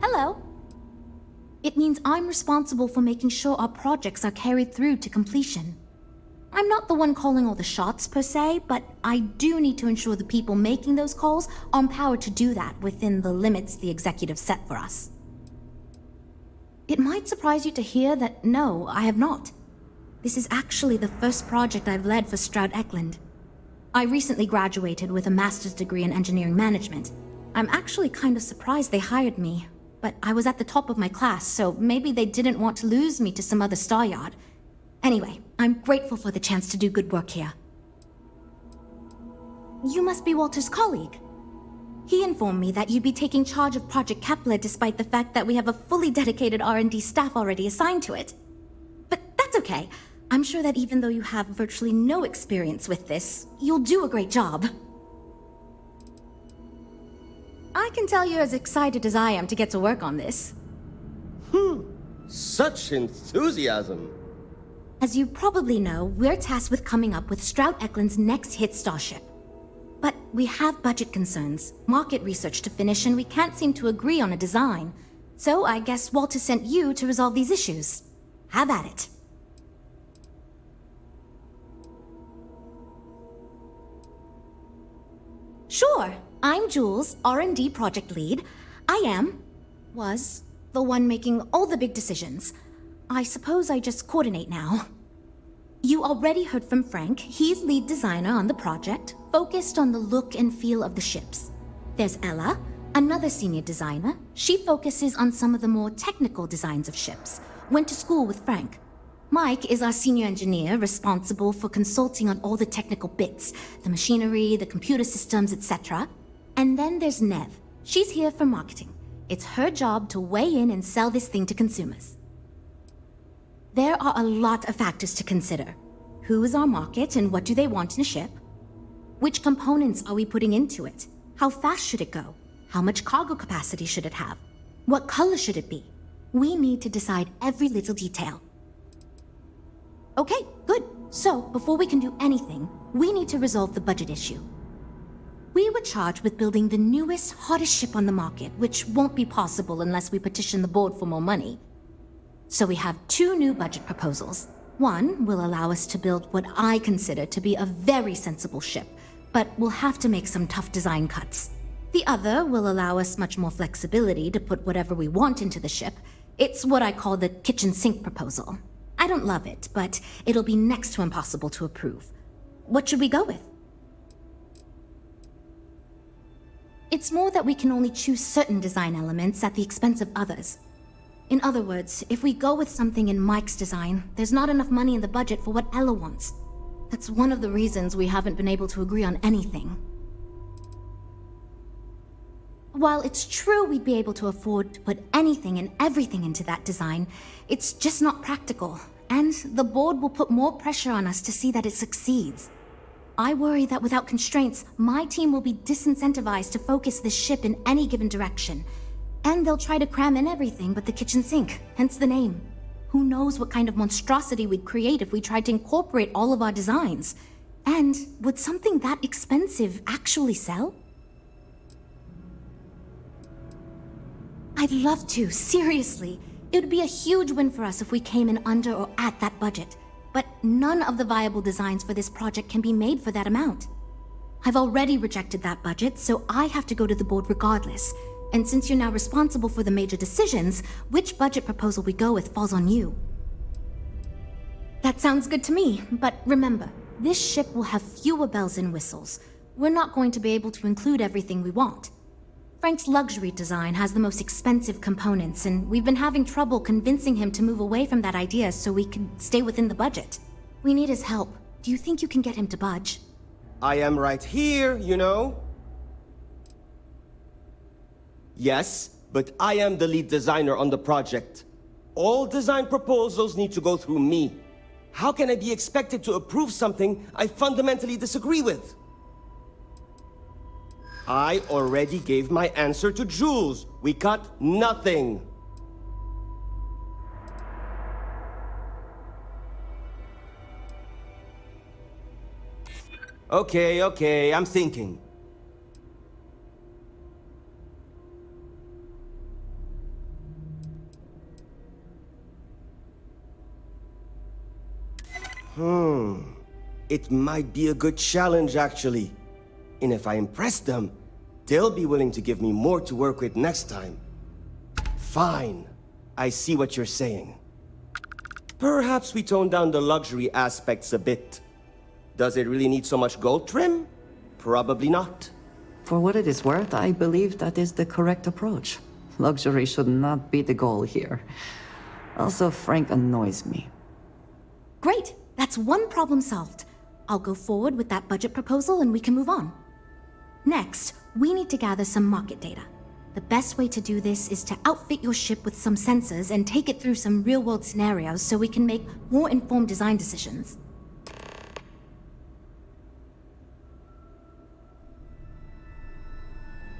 Hello. It means I'm responsible for making sure our projects are carried through to completion. I'm not the one calling all the shots per se, but I do need to ensure the people making those calls are empowered to do that within the limits the executive set for us. It might surprise you to hear that no, I have not. This is actually the first project I've led for Stroud Eklund. I recently graduated with a master's degree in engineering management. I'm actually kind of surprised they hired me, but I was at the top of my class, so maybe they didn't want to lose me to some other star yard. Anyway, I'm grateful for the chance to do good work here. You must be Walter's colleague. He informed me that you'd be taking charge of Project Kepler despite the fact that we have a fully dedicated R&D staff already assigned to it. But that's okay. I'm sure that even though you have virtually no experience with this, you'll do a great job. I can tell you're as excited as I am to get to work on this. Such enthusiasm. As you probably know, we're tasked with coming up with Stroud Eklund's next hit starship. But we have budget concerns, market research to finish, and we can't seem to agree on a design. So I guess Walter sent you to resolve these issues. Have at it. Sure, I'm Jules, R&D project lead. was the one making all the big decisions. I suppose I just coordinate now. You already heard from Frank. He's lead designer on the project, focused on the look and feel of the ships. There's Ella, another senior designer. She focuses on some of the more technical designs of ships. Went to school with Frank. Mike is our senior engineer, responsible for consulting on all the technical bits, the machinery, the computer systems, etc. And then there's Nev. She's here for marketing. It's her job to weigh in and sell this thing to consumers. There are a lot of factors to consider. Who is our market and what do they want in a ship? Which components are we putting into it? How fast should it go? How much cargo capacity should it have? What color should it be? We need to decide every little detail. Okay, good. So, before we can do anything, we need to resolve the budget issue. We were charged with building the newest, hottest ship on the market, which won't be possible unless we petition the board for more money. So we have two new budget proposals. One will allow us to build what I consider to be a very sensible ship, but we'll have to make some tough design cuts. The other will allow us much more flexibility to put whatever we want into the ship. It's what I call the kitchen sink proposal. I don't love it, but it'll be next to impossible to approve. What should we go with? It's more that we can only choose certain design elements at the expense of others. In other words, if we go with something in Mike's design, there's not enough money in the budget for what Ella wants. That's one of the reasons we haven't been able to agree on anything. While it's true we'd be able to afford to put anything and everything into that design, it's just not practical, and the board will put more pressure on us to see that it succeeds. I worry that without constraints, my team will be disincentivized to focus this ship in any given direction, and they'll try to cram in everything but the kitchen sink, hence the name. Who knows what kind of monstrosity we'd create if we tried to incorporate all of our designs? And would something that expensive actually sell? I'd love to, seriously. It would be a huge win for us if we came in under or at that budget. But none of the viable designs for this project can be made for that amount. I've already rejected that budget, so I have to go to the board regardless. And since you're now responsible for the major decisions, which budget proposal we go with falls on you. That sounds good to me, but remember, this ship will have fewer bells and whistles. We're not going to be able to include everything we want. Frank's luxury design has the most expensive components, and we've been having trouble convincing him to move away from that idea so we can stay within the budget. We need his help. Do you think you can get him to budge? I am right here, you know? Yes, but I am the lead designer on the project. All design proposals need to go through me. How can I be expected to approve something I fundamentally disagree with? I already gave my answer to Jules. We got nothing. Okay, I'm thinking. It might be a good challenge, actually. And if I impress them, they'll be willing to give me more to work with next time. Fine. I see what you're saying. Perhaps we tone down the luxury aspects a bit. Does it really need so much gold trim? Probably not. For what it is worth, I believe that is the correct approach. Luxury should not be the goal here. Also, Frank annoys me. Great! That's one problem solved. I'll go forward with that budget proposal and we can move on. Next, we need to gather some market data. The best way to do this is to outfit your ship with some sensors and take it through some real-world scenarios so we can make more informed design decisions.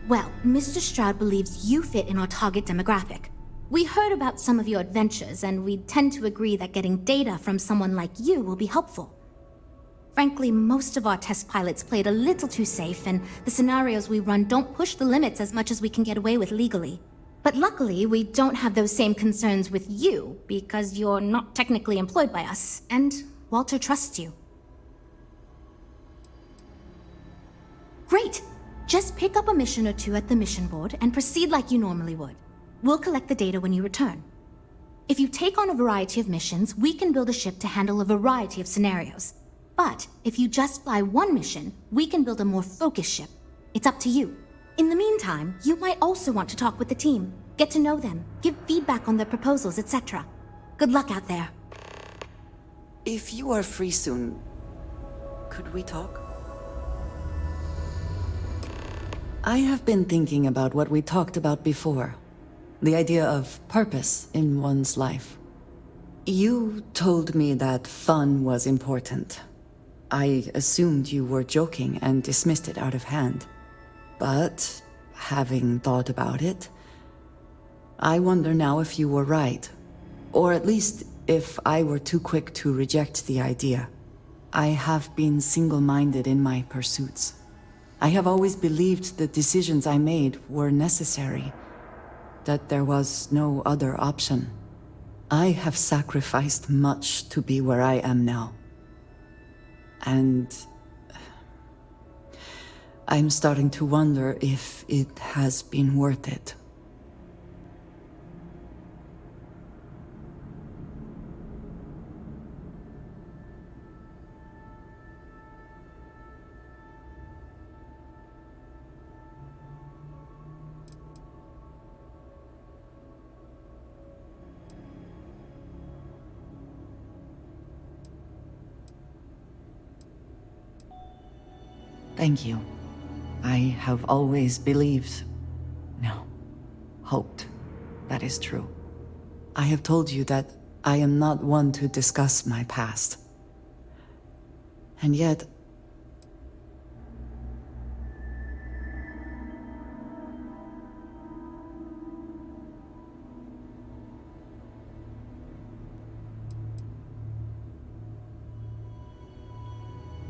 Well, Mr. Stroud believes you fit in our target demographic. We heard about some of your adventures, and we tend to agree that getting data from someone like you will be helpful. Frankly, most of our test pilots played a little too safe, and the scenarios we run don't push the limits as much as we can get away with legally. But luckily, we don't have those same concerns with you, because you're not technically employed by us, and Walter trusts you. Great! Just pick up a mission or two at the mission board and proceed like you normally would. We'll collect the data when you return. If you take on a variety of missions, we can build a ship to handle a variety of scenarios. But if you just fly one mission, we can build a more focused ship. It's up to you. In the meantime, you might also want to talk with the team, get to know them, give feedback on their proposals, etc. Good luck out there. If you are free soon, could we talk? I have been thinking about what we talked about before. The idea of purpose in one's life. You told me that fun was important. I assumed you were joking and dismissed it out of hand. But, having thought about it, I wonder now if you were right. Or at least if I were too quick to reject the idea. I have been single-minded in my pursuits. I have always believed the decisions I made were necessary, that there was no other option. I have sacrificed much to be where I am now. And I'm starting to wonder if it has been worth it. Thank you. I have always believed, no, hoped that is true. I have told you that I am not one to discuss my past. And yet,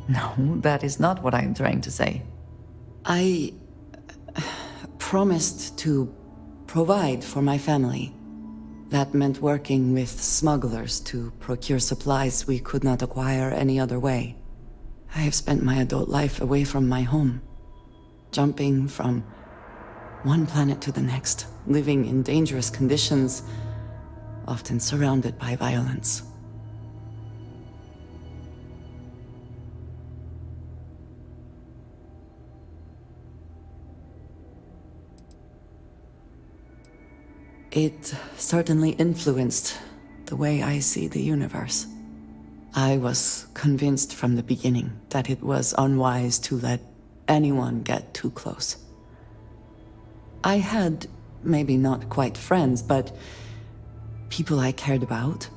no, that is not what I am trying to say. I promised to provide for my family. That meant working with smugglers to procure supplies we could not acquire any other way. I have spent my adult life away from my home, jumping from one planet to the next, living in dangerous conditions, often surrounded by violence. It certainly influenced the way I see the universe. I was convinced from the beginning that it was unwise to let anyone get too close. I had, maybe not quite friends, but people I cared about.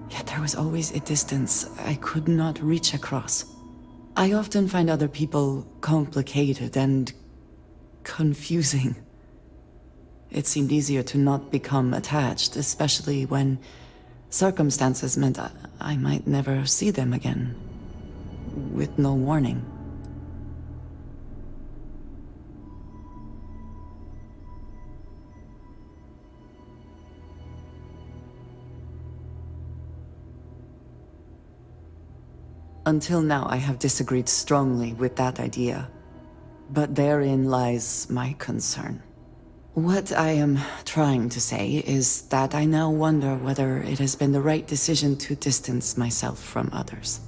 Yet there was always a distance I could not reach across. I often find other people complicated and confusing. It seemed easier to not become attached, especially when circumstances meant I might never see them again, with no warning. Until now, I have disagreed strongly with that idea. But therein lies my concern. What I am trying to say is that I now wonder whether it has been the right decision to distance myself from others.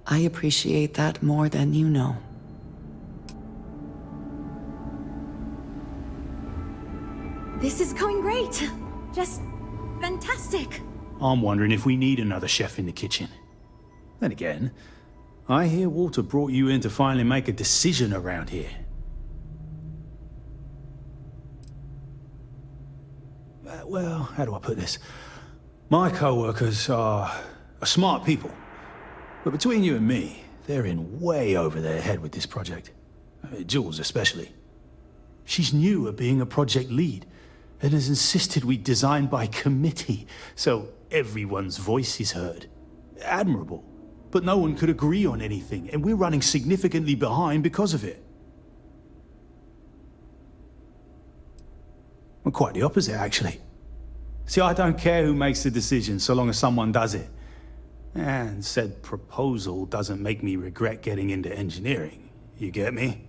I appreciate that more than you know. This is going great. Just fantastic. I'm wondering if we need another chef in the kitchen. Then again, I hear Walter brought you in to finally make a decision around here. Well, how do I put this? My co-workers are smart people. But between you and me, they're in way over their head with this project. Jules especially. She's new at being a project lead, and has insisted we design by committee, so everyone's voice is heard. Admirable. But no one could agree on anything, and we're running significantly behind because of it. Well, quite the opposite, actually. See, I don't care who makes the decision, so long as someone does it. And said proposal doesn't make me regret getting into engineering. You get me?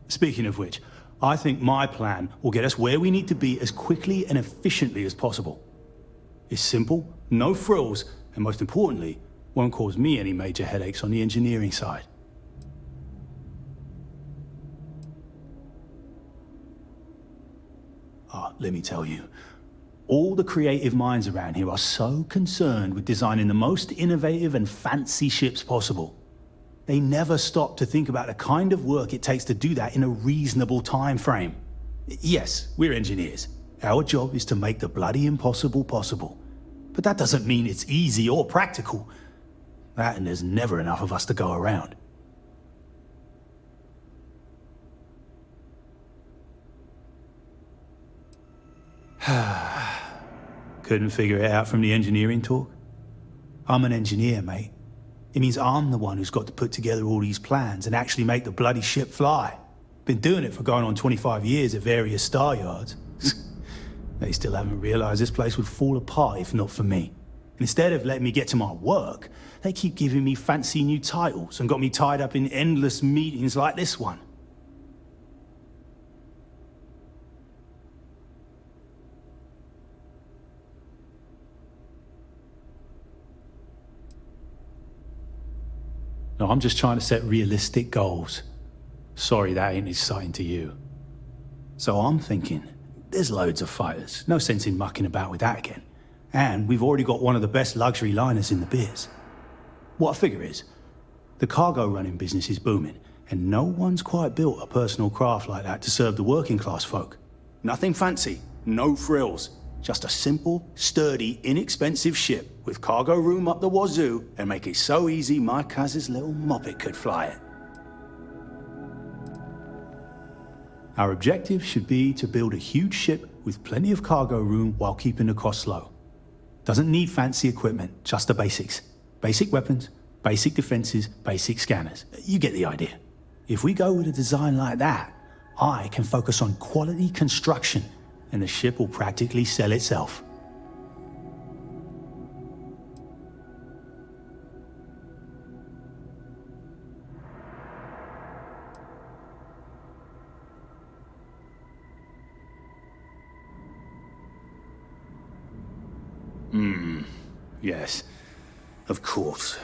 Speaking of which, I think my plan will get us where we need to be as quickly and efficiently as possible. It's simple, no frills, and most importantly, won't cause me any major headaches on the engineering side. Let me tell you, all the creative minds around here are so concerned with designing the most innovative and fancy ships possible. They never stop to think about the kind of work it takes to do that in a reasonable time frame. Yes, we're engineers. Our job is to make the bloody impossible possible. But that doesn't mean it's easy or practical. That and there's never enough of us to go around. Couldn't figure it out from the engineering talk? I'm an engineer, mate. It means I'm the one who's got to put together all these plans and actually make the bloody ship fly. Been doing it for going on 25 years at various star yards. They still haven't realized this place would fall apart if not for me. Instead of letting me get to my work, they keep giving me fancy new titles and got me tied up in endless meetings like this one. No, I'm just trying to set realistic goals. Sorry that ain't exciting to you. So I'm thinking, there's loads of fighters. No sense in mucking about with that again. And we've already got one of the best luxury liners in the biz. What I figure is, the cargo running business is booming, and no one's quite built a personal craft like that to serve the working class folk. Nothing fancy, no frills. Just a simple, sturdy, inexpensive ship with cargo room up the wazoo and make it so easy my cousin's little moppet could fly it. Our objective should be to build a huge ship with plenty of cargo room while keeping the costs low. Doesn't need fancy equipment, just the basics. Basic weapons, basic defenses, basic scanners. You get the idea. If we go with a design like that, I can focus on quality construction and the ship will practically sell itself. Yes, of course.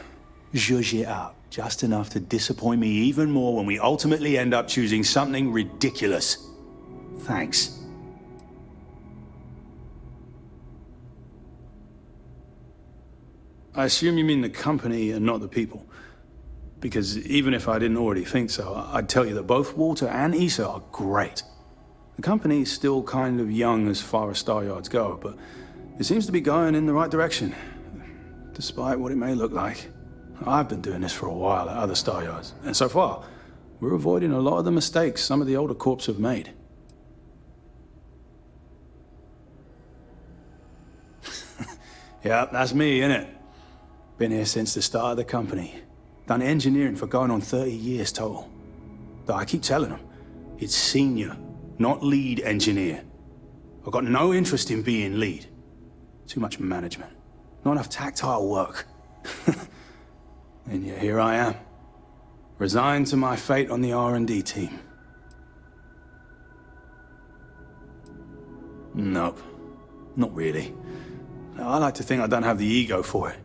Zhuzh it up, just enough to disappoint me even more when we ultimately end up choosing something ridiculous. Thanks. I assume you mean the company and not the people. Because even if I didn't already think so, I'd tell you that both Walter and Issa are great. The company's still kind of young as far as Star Yards go, but it seems to be going in the right direction, despite what it may look like. I've been doing this for a while at other Star Yards, and so far, we're avoiding a lot of the mistakes some of the older corps have made. Yeah, that's me, innit? Been here since the start of the company. Done engineering for going on 30 years total. Though I keep telling them, it's senior, not lead engineer. I've got no interest in being lead. Too much management. Not enough tactile work. And yet here I am. Resigned to my fate on the R&D team. Nope. Not really. I like to think I don't have the ego for it.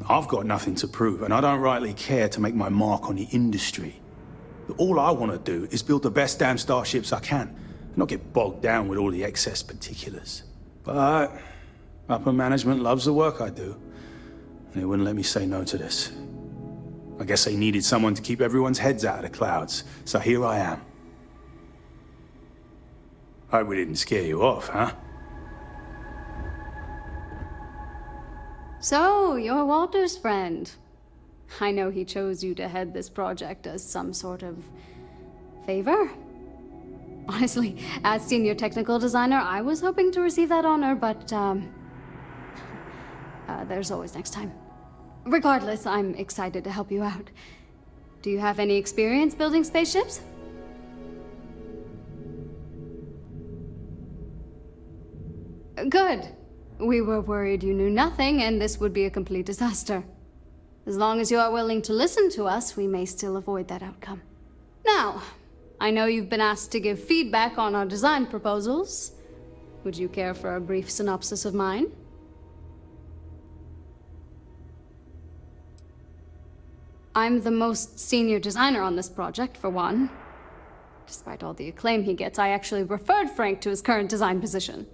I've got nothing to prove, and I don't rightly care to make my mark on the industry. All I want to do is build the best damn starships I can, and not get bogged down with all the excess particulars. But upper management loves the work I do, and they wouldn't let me say no to this. I guess they needed someone to keep everyone's heads out of the clouds, so here I am. Hope we didn't scare you off, huh? So, you're Walter's friend. I know he chose you to head this project as some sort of favor. Honestly, as senior technical designer, I was hoping to receive that honor, but there's always next time. Regardless, I'm excited to help you out. Do you have any experience building spaceships? Good. We were worried you knew nothing, and this would be a complete disaster. As long as you are willing to listen to us, we may still avoid that outcome. Now, I know you've been asked to give feedback on our design proposals. Would you care for a brief synopsis of mine? I'm the most senior designer on this project, for one. Despite all the acclaim he gets, I actually referred Frank to his current design position.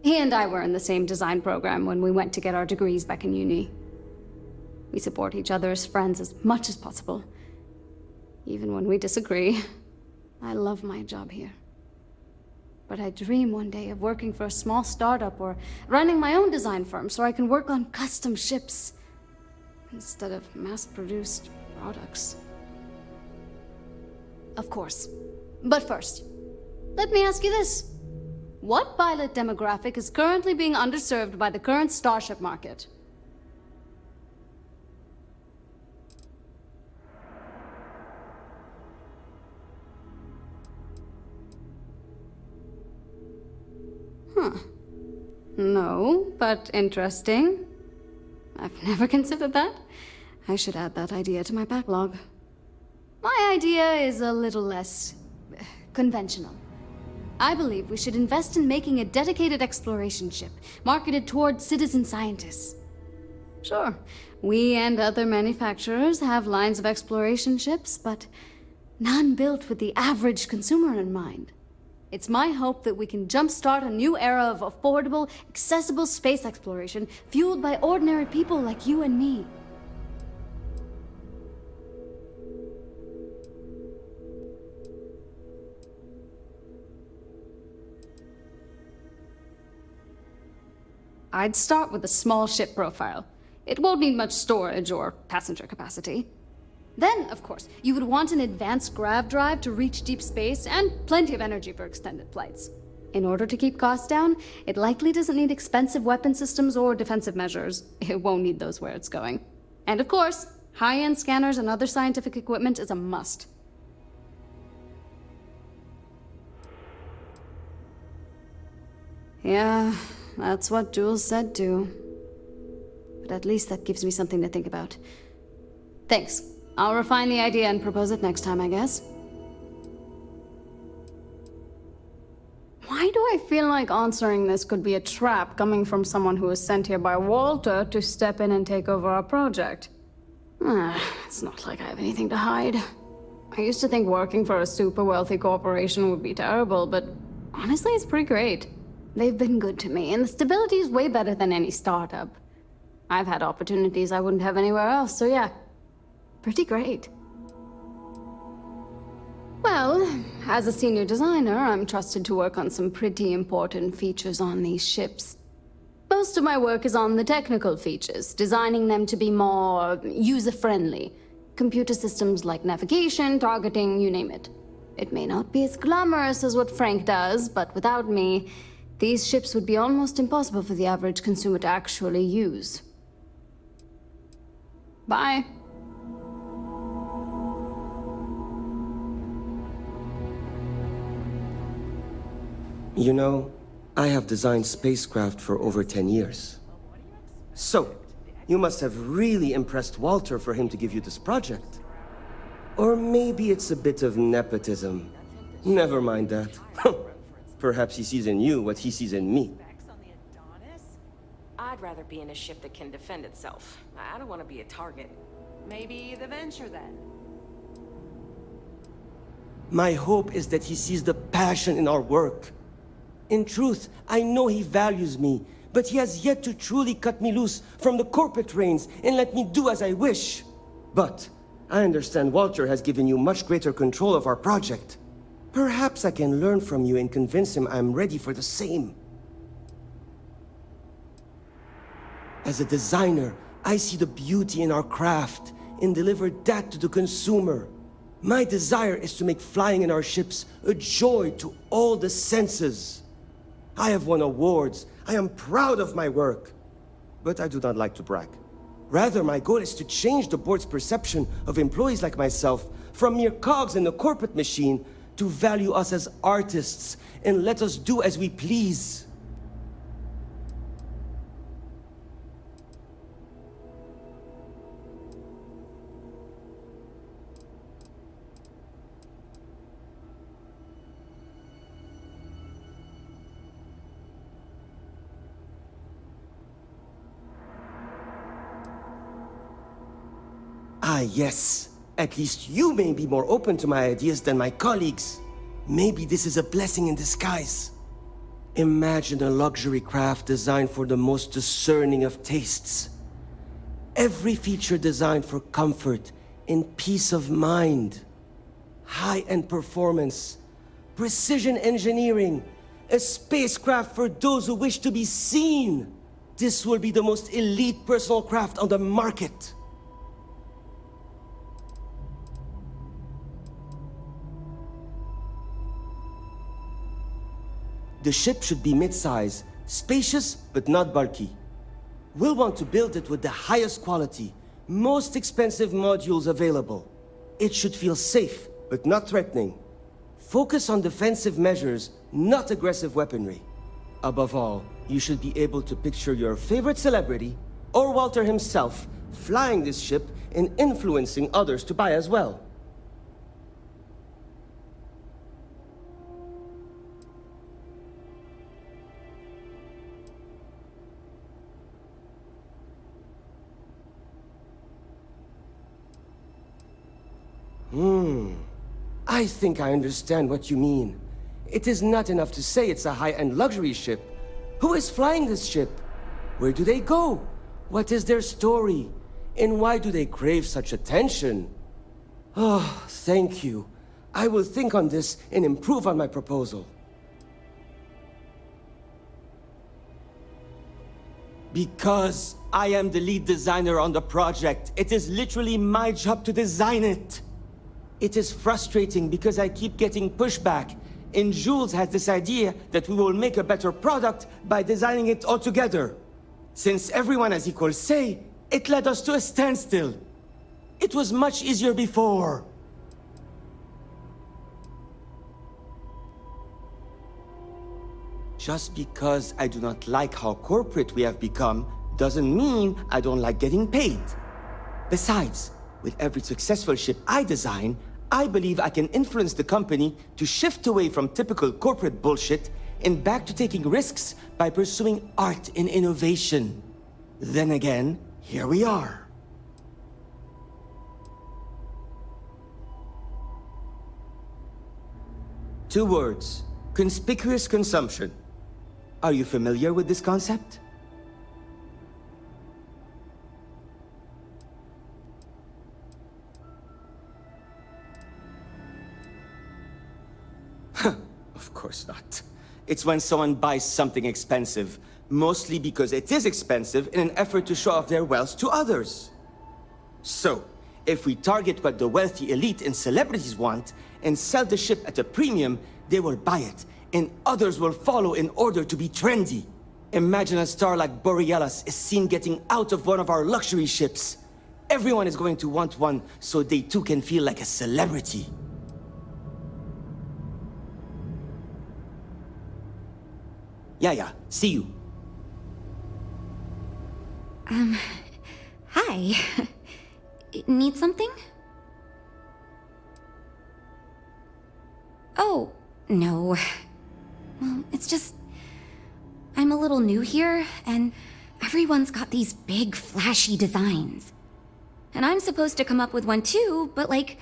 He and I were in the same design program when we went to get our degrees back in uni. We support each other as friends as much as possible. Even when we disagree. I love my job here. But I dream one day of working for a small startup or running my own design firm so I can work on custom ships instead of mass-produced products. Of course. But first, let me ask you this. What pilot demographic is currently being underserved by the current starship market? No, but interesting. I've never considered that. I should add that idea to my backlog. My idea is a little less conventional. I believe we should invest in making a dedicated exploration ship, marketed toward citizen scientists. Sure, we and other manufacturers have lines of exploration ships, but none built with the average consumer in mind. It's my hope that we can jumpstart a new era of affordable, accessible space exploration, fueled by ordinary people like you and me. I'd start with a small ship profile. It won't need much storage or passenger capacity. Then, of course, you would want an advanced grav drive to reach deep space and plenty of energy for extended flights. In order to keep costs down, it likely doesn't need expensive weapon systems or defensive measures. It won't need those where it's going. And of course, high-end scanners and other scientific equipment is a must. Yeah, that's what Jules said too. But at least that gives me something to think about. Thanks. I'll refine the idea and propose it next time, I guess. Why do I feel like answering this could be a trap coming from someone who was sent here by Walter to step in and take over our project? It's not like I have anything to hide. I used to think working for a super wealthy corporation would be terrible, but honestly, it's pretty great. They've been good to me, and the stability is way better than any startup. I've had opportunities I wouldn't have anywhere else, so yeah. Pretty great. Well, as a senior designer, I'm trusted to work on some pretty important features on these ships. Most of my work is on the technical features, designing them to be more user-friendly. Computer systems like navigation, targeting, you name it. It may not be as glamorous as what Frank does, but without me, these ships would be almost impossible for the average consumer to actually use. Bye. You know, I have designed spacecraft for over 10 years. So, you must have really impressed Walter for him to give you this project. Or maybe it's a bit of nepotism. Never mind that. Perhaps he sees in you what he sees in me. I'd rather be in a ship that can defend itself. I don't want to be a target. Maybe the Venture then. My hope is that he sees the passion in our work. In truth, I know he values me, but he has yet to truly cut me loose from the corporate reins and let me do as I wish. But I understand Walter has given you much greater control of our project. Perhaps I can learn from you and convince him I'm ready for the same. As a designer, I see the beauty in our craft and deliver that to the consumer. My desire is to make flying in our ships a joy to all the senses. I have won awards. I am proud of my work. But I do not like to brag. Rather, my goal is to change the board's perception of employees like myself from mere cogs in the corporate machine to value us as artists and let us do as we please. Ah, yes. At least you may be more open to my ideas than my colleagues. Maybe this is a blessing in disguise. Imagine a luxury craft designed for the most discerning of tastes. Every feature designed for comfort and peace of mind. High-end performance, precision engineering, a spacecraft for those who wish to be seen. This will be the most elite personal craft on the market. The ship should be mid-size, spacious but not bulky. We'll want to build it with the highest quality, most expensive modules available. It should feel safe but not threatening. Focus on defensive measures, not aggressive weaponry. Above all, you should be able to picture your favorite celebrity, or Walter himself, flying this ship and influencing others to buy as well. I think I understand what you mean. It is not enough to say it's a high-end luxury ship. Who is flying this ship? Where do they go? What is their story? And why do they crave such attention? Oh, thank you. I will think on this and improve on my proposal. Because I am the lead designer on the project. It is literally my job to design it. It is frustrating because I keep getting pushback, and Jules has this idea that we will make a better product by designing it all together. Since everyone has equal say, it led us to a standstill. It was much easier before. Just because I do not like how corporate we have become doesn't mean I don't like getting paid. Besides, with every successful ship I design, I believe I can influence the company to shift away from typical corporate bullshit and back to taking risks by pursuing art and innovation. Then again, here we are. Two words: conspicuous consumption. Are you familiar with this concept? Of course not. It's when someone buys something expensive, mostly because it is expensive in an effort to show off their wealth to others. So, if we target what the wealthy elite and celebrities want and sell the ship at a premium, they will buy it, and others will follow in order to be trendy. Imagine a star like Borealis is seen getting out of one of our luxury ships. Everyone is going to want one, so they too can feel like a celebrity. Yeah, see you. Hi. Need something? Oh, no. Well, it's just... I'm a little new here, and everyone's got these big, flashy designs. And I'm supposed to come up with one too, but like,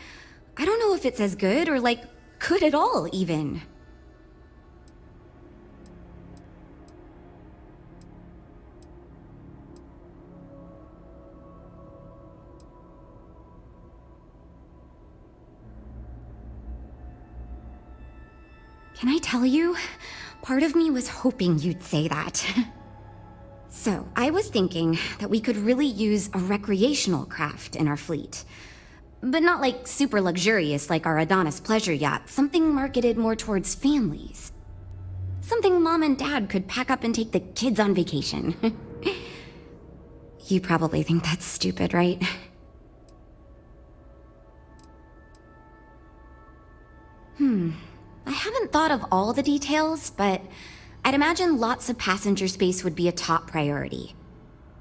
I don't know if it's as good or like, good at all, even. Can I tell you? Part of me was hoping you'd say that. So, I was thinking that we could really use a recreational craft in our fleet. But not like super luxurious like our Adonis pleasure yacht, something marketed more towards families. Something Mom and Dad could pack up and take the kids on vacation. You probably think that's stupid, right? I haven't thought of all the details, but I'd imagine lots of passenger space would be a top priority.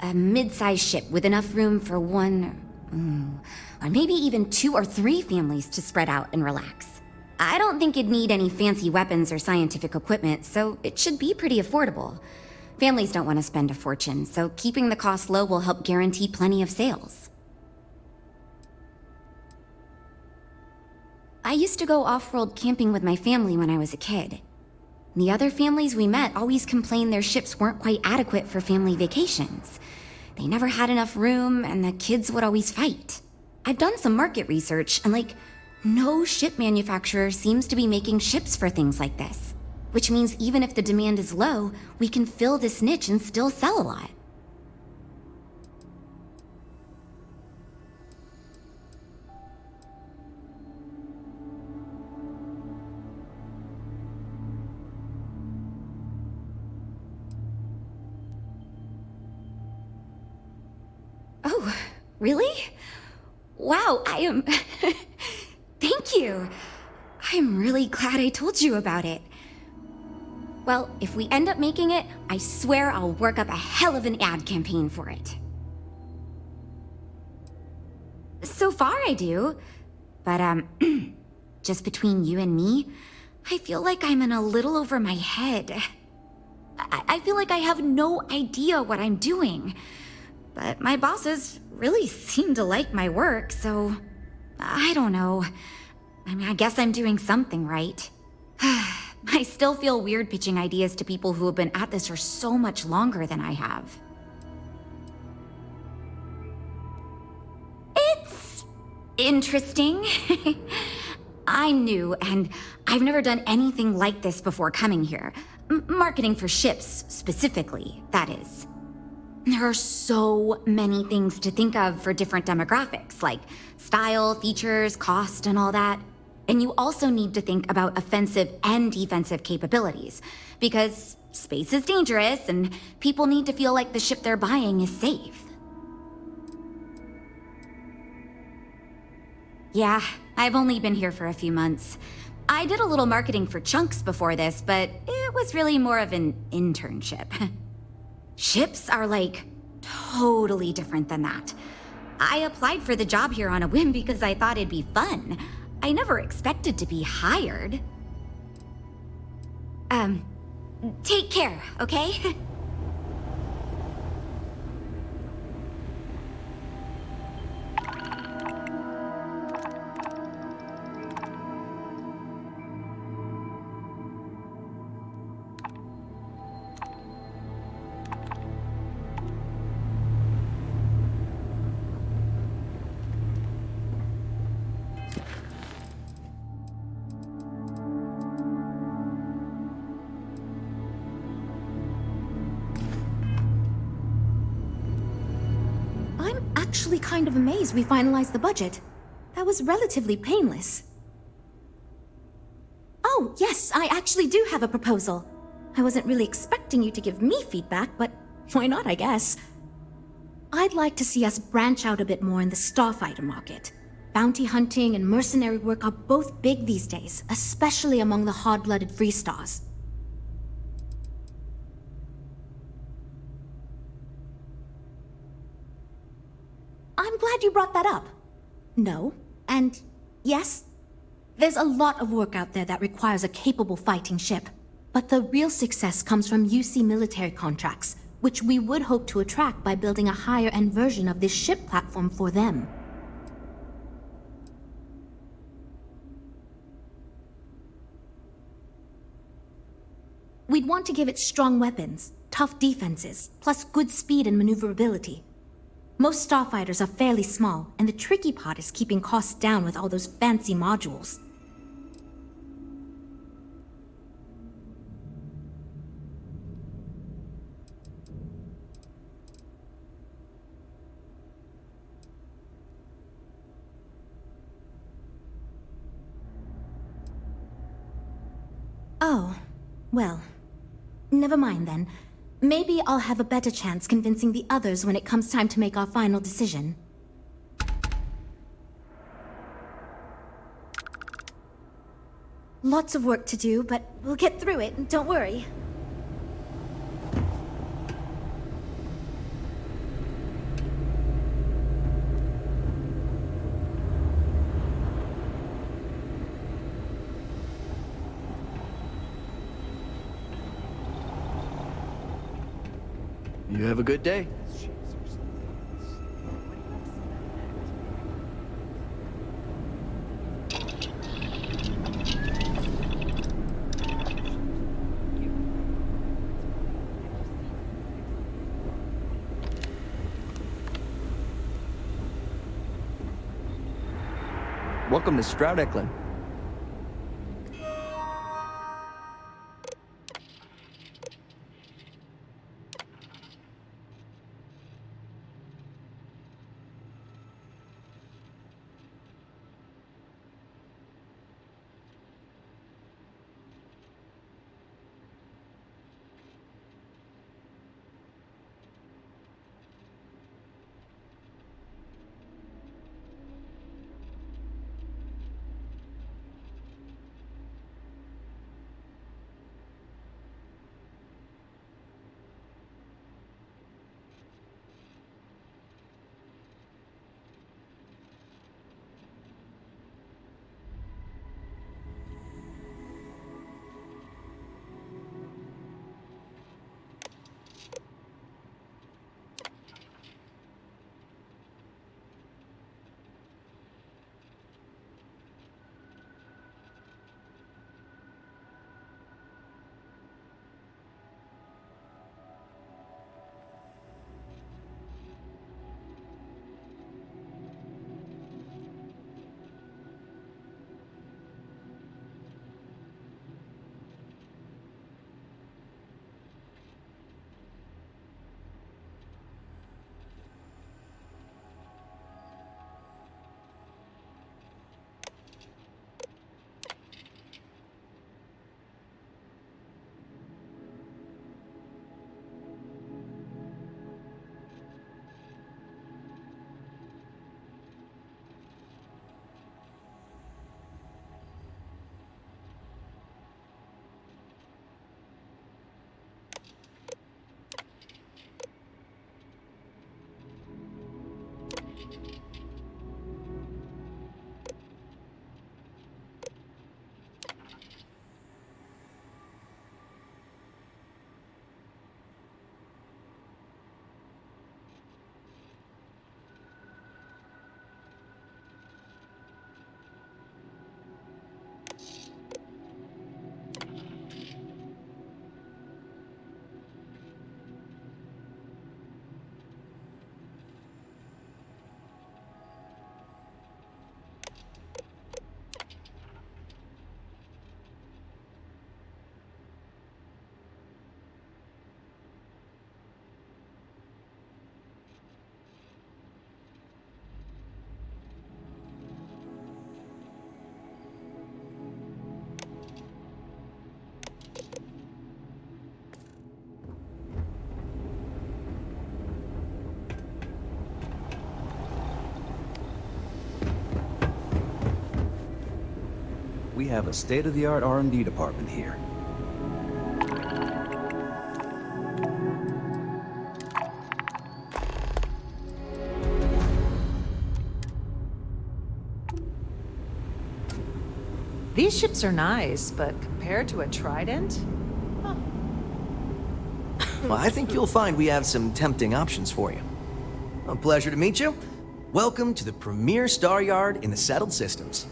A mid-sized ship with enough room for one, or maybe even 2 or 3 families to spread out and relax. I don't think it'd need any fancy weapons or scientific equipment, so it should be pretty affordable. Families don't want to spend a fortune, so keeping the cost low will help guarantee plenty of sales. I used to go off-world camping with my family when I was a kid. The other families we met always complained their ships weren't quite adequate for family vacations. They never had enough room, and the kids would always fight. I've done some market research, and no ship manufacturer seems to be making ships for things like this. Which means even if the demand is low, we can fill this niche and still sell a lot. Oh, really? Wow, I am... Thank you. I'm really glad I told you about it. Well, if we end up making it, I swear I'll work up a hell of an ad campaign for it. So far I do. But, just between you and me, I feel like I'm in a little over my head. I feel like I have no idea what I'm doing. But my bosses really seem to like my work, so... I don't know. I mean, I guess I'm doing something right. I still feel weird pitching ideas to people who have been at this for so much longer than I have. It's... interesting. I'm new, and I've never done anything like this before coming here. Marketing for ships, specifically, that is. There are so many things to think of for different demographics, like style, features, cost, and all that. And you also need to think about offensive and defensive capabilities, because space is dangerous and people need to feel like the ship they're buying is safe. Yeah, I've only been here for a few months. I did a little marketing for Chunks before this, but it was really more of an internship. Ships are, totally different than that. I applied for the job here on a whim because I thought it'd be fun. I never expected to be hired. Take care, okay? Actually kind of amazed we finalized the budget. That was relatively painless. Oh, yes, I actually do have a proposal. I wasn't really expecting you to give me feedback, but why not, I guess. I'd like to see us branch out a bit more in the starfighter market. Bounty hunting and mercenary work are both big these days, especially among the hard-blooded Freestars. I'm glad you brought that up. No, and yes, there's a lot of work out there that requires a capable fighting ship. But the real success comes from UC military contracts, which we would hope to attract by building a higher-end version of this ship platform for them. We'd want to give it strong weapons, tough defenses, plus good speed and maneuverability. Most starfighters are fairly small, and the tricky part is keeping costs down with all those fancy modules. Oh, well, never mind then. Maybe I'll have a better chance convincing the others when it comes time to make our final decision. Lots of work to do, but we'll get through it, don't worry. You have a good day. Welcome to Stroud Eklund. have a state-of-the-art R&D department here. These ships are nice, but compared to a Trident? Well, I think you'll find we have some tempting options for you. A pleasure to meet you. Welcome to the premier star yard in the settled systems.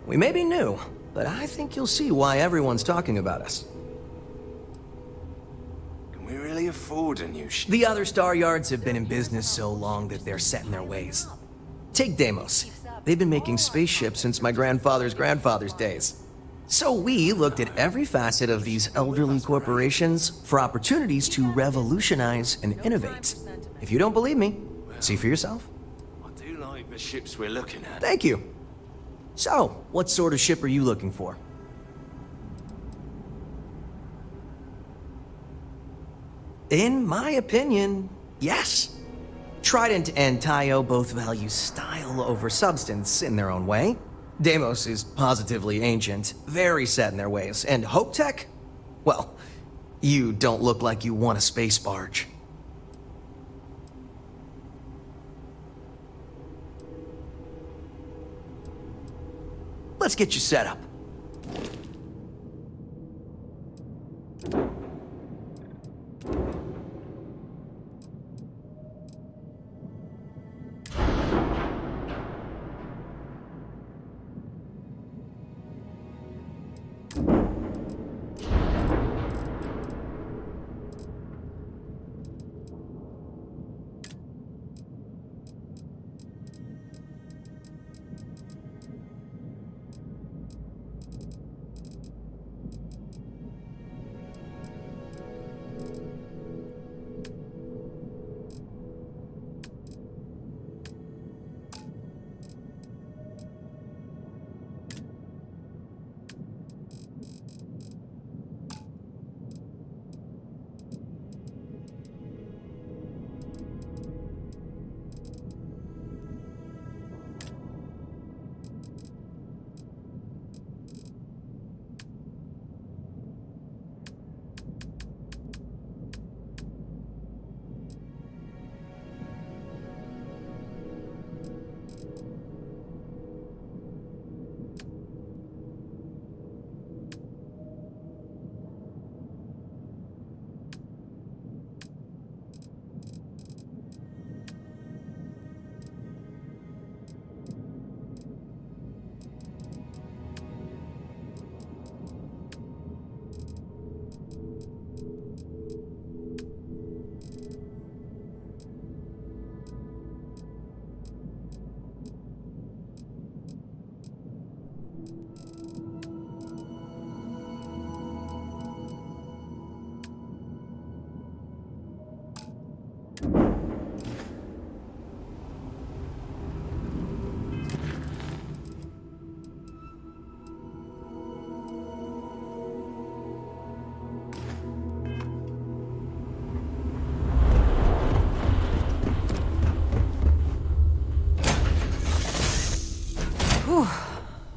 We may be new, but I think you'll see why everyone's talking about us. Can we really afford a new ship? The other star yards have been in business so long that they're set in their ways. Take Deimos. They've been making spaceships since my grandfather's grandfather's days. So we looked at every facet of these elderly corporations for opportunities to revolutionize and innovate. If you don't believe me, see for yourself. I do like the ships we're looking at. Thank you. So, what sort of ship are you looking for? In my opinion, yes. Trident and Taio both value style over substance in their own way. Deimos is positively ancient, very set in their ways, and Hope Tech? Well, you don't look like you want a space barge. Let's get you set up.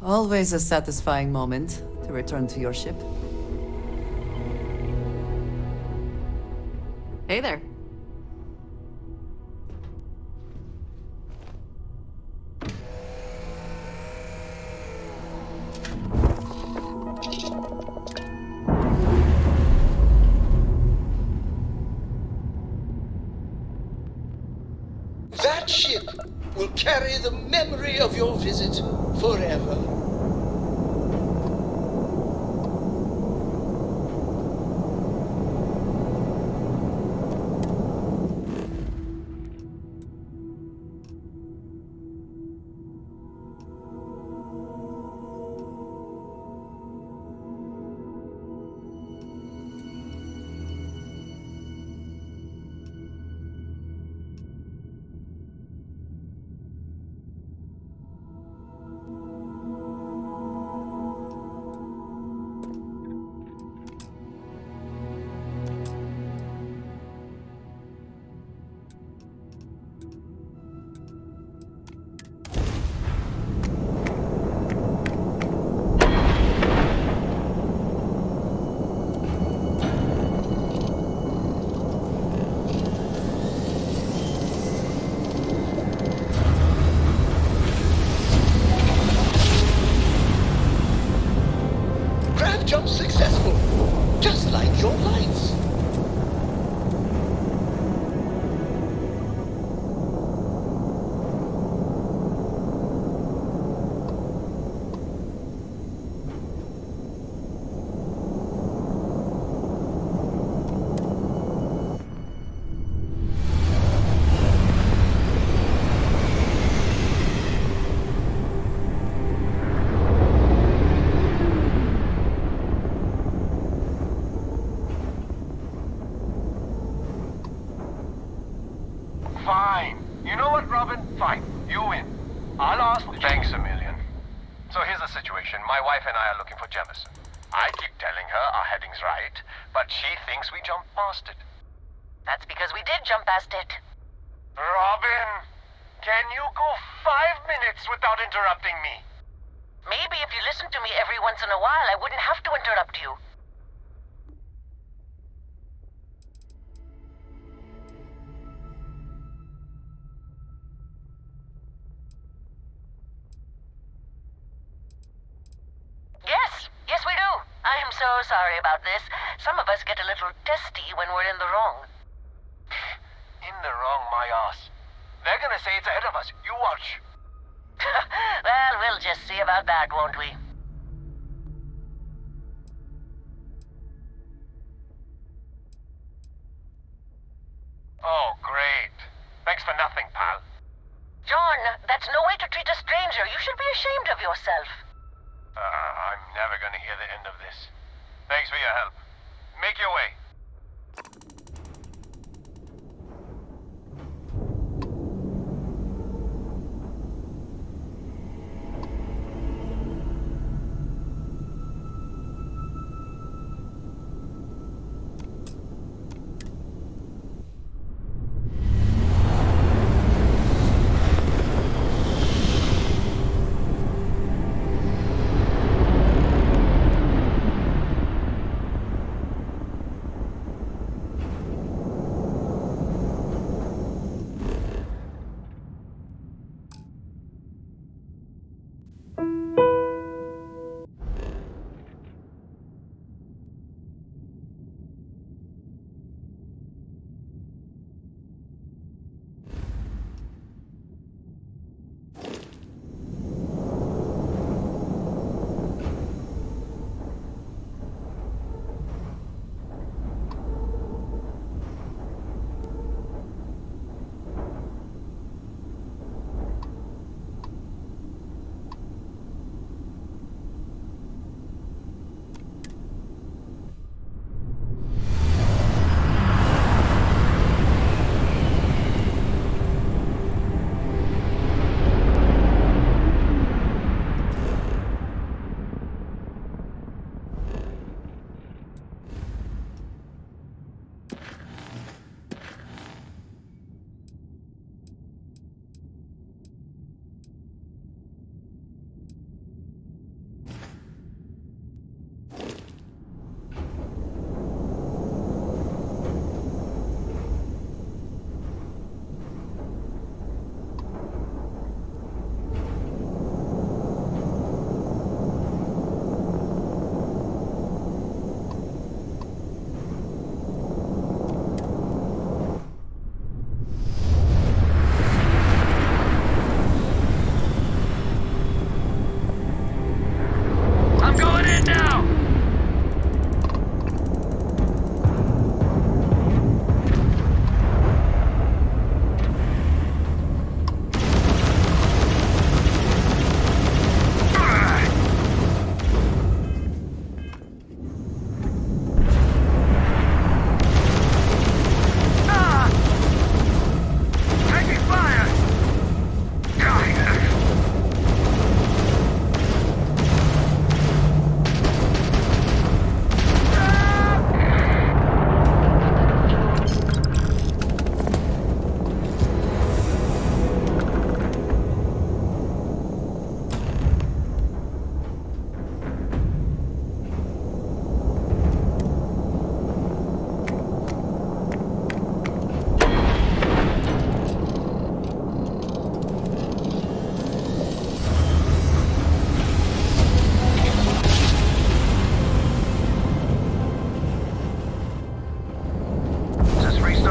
Always a satisfying moment to return to your ship. Hey there. That ship will carry the memory of your visit forever. jump successful, just like your lights. Fine. You know what, Robin? Fine. You win. I'll ask. Thanks a million. So here's the situation. My wife and I are looking for Jemison. I keep telling her our heading's right, but she thinks we jumped past it. That's because we did jump past it. Robin, can you go 5 minutes without interrupting me? Maybe if you listened to me every once in a while, I wouldn't have to interrupt you. Yes, we do. I am so sorry about this. Some of us get a little testy when we're in the wrong. In the wrong, my ass. They're gonna say it's ahead of us. You watch. Well, we'll just see about that, won't we? Oh, great. Thanks for nothing, pal. John, that's no way to treat a stranger. You should be ashamed of yourself. I'm never gonna hear the end of this. Thanks for your help. Make your way.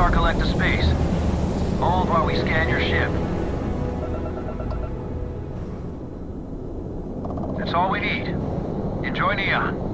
Star collect a space. Hold while we scan your ship. That's all we need. Enjoy Neon.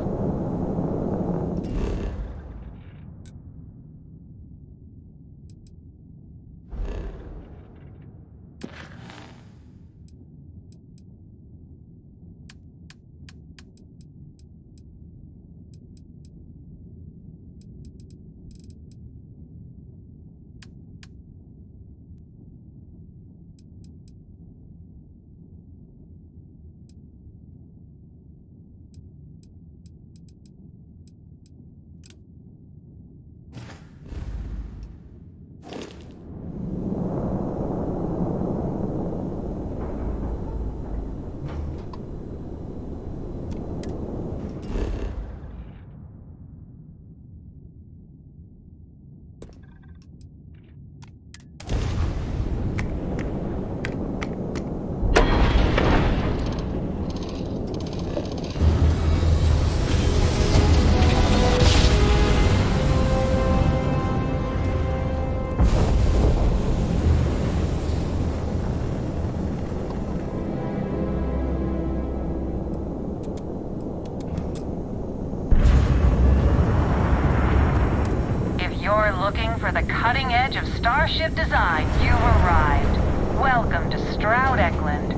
Looking for the cutting edge of starship design, you've arrived. Welcome to Stroud Eklund.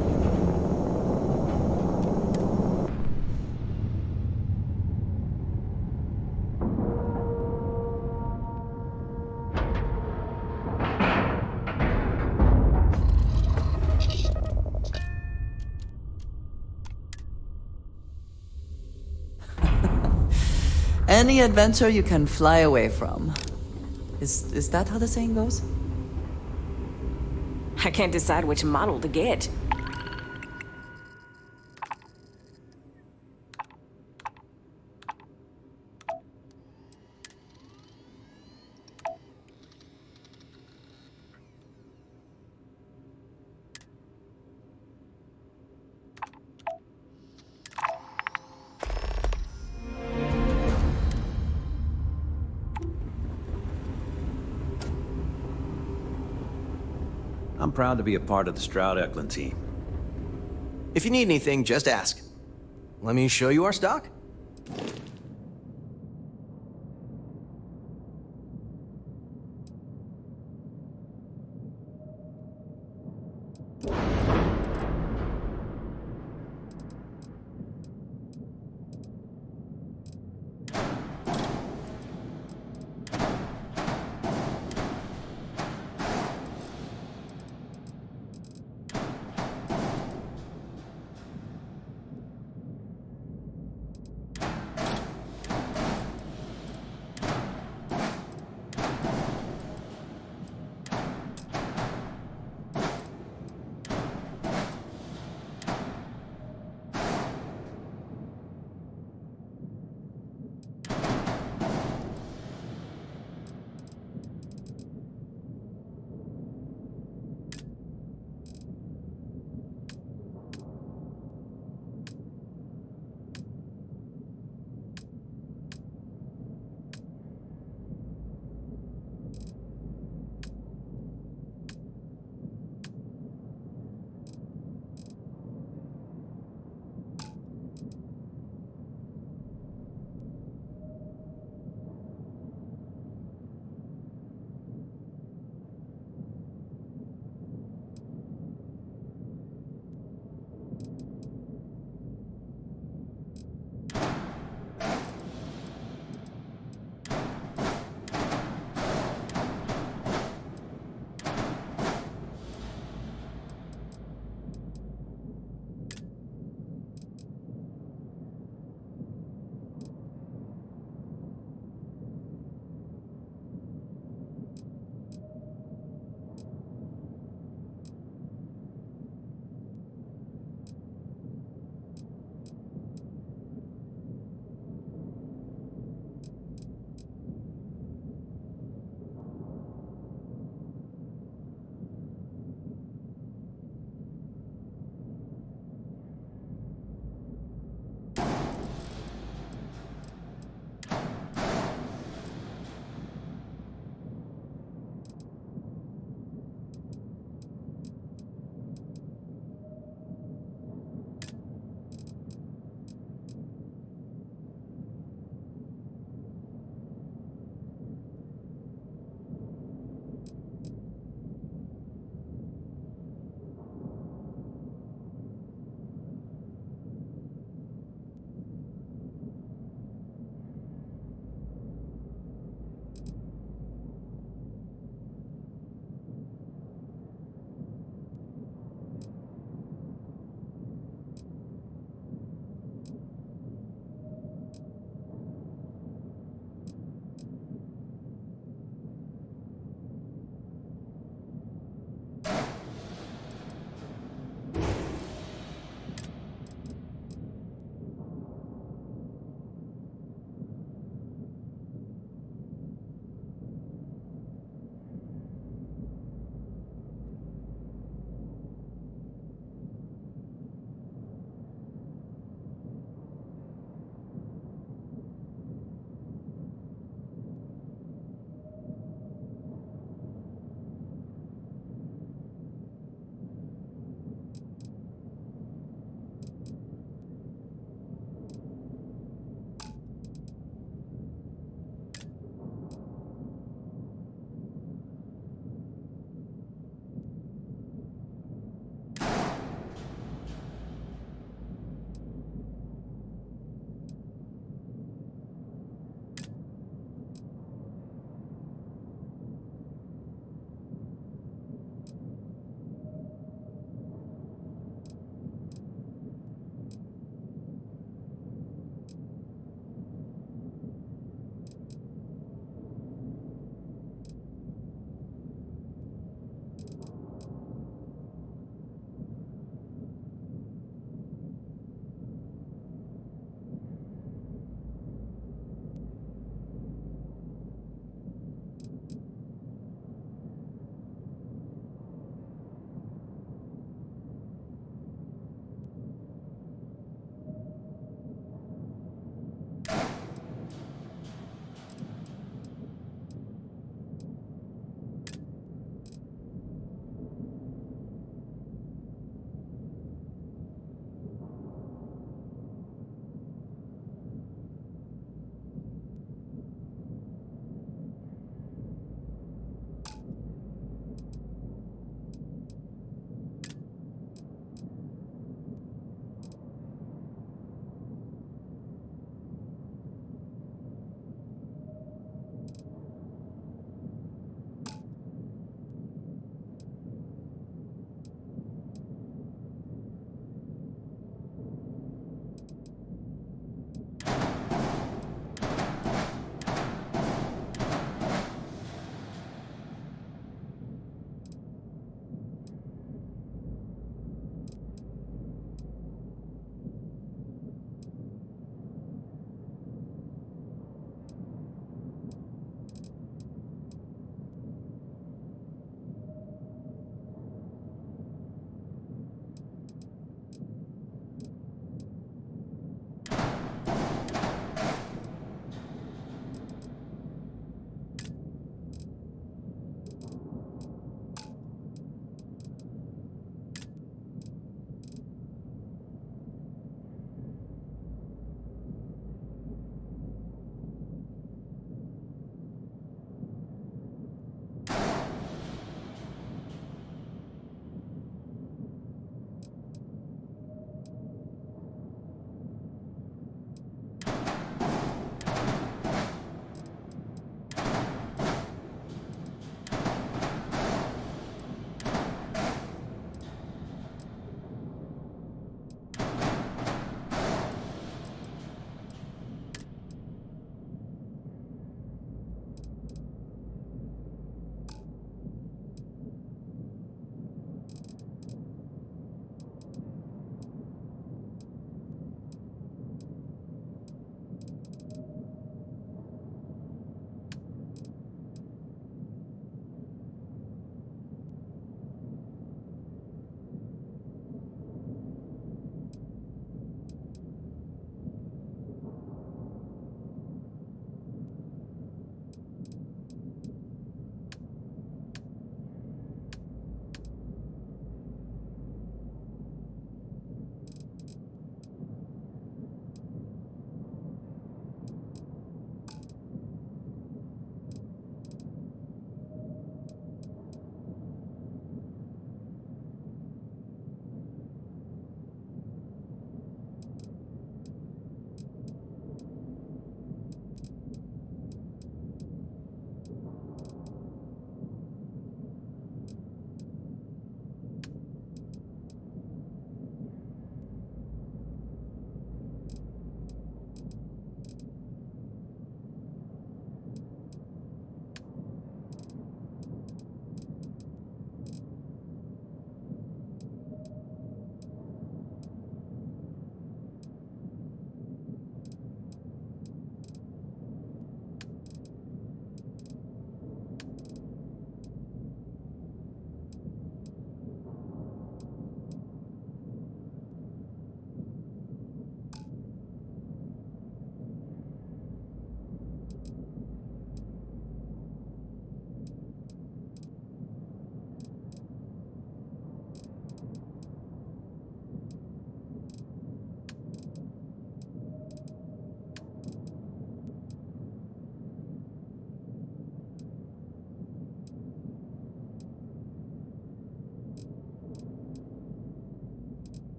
Any adventure you can fly away from. Is that how the saying goes? I can't decide which model to get. I'm proud to be a part of the Stroud Eklund team. If you need anything, just ask. Let me show you our stock.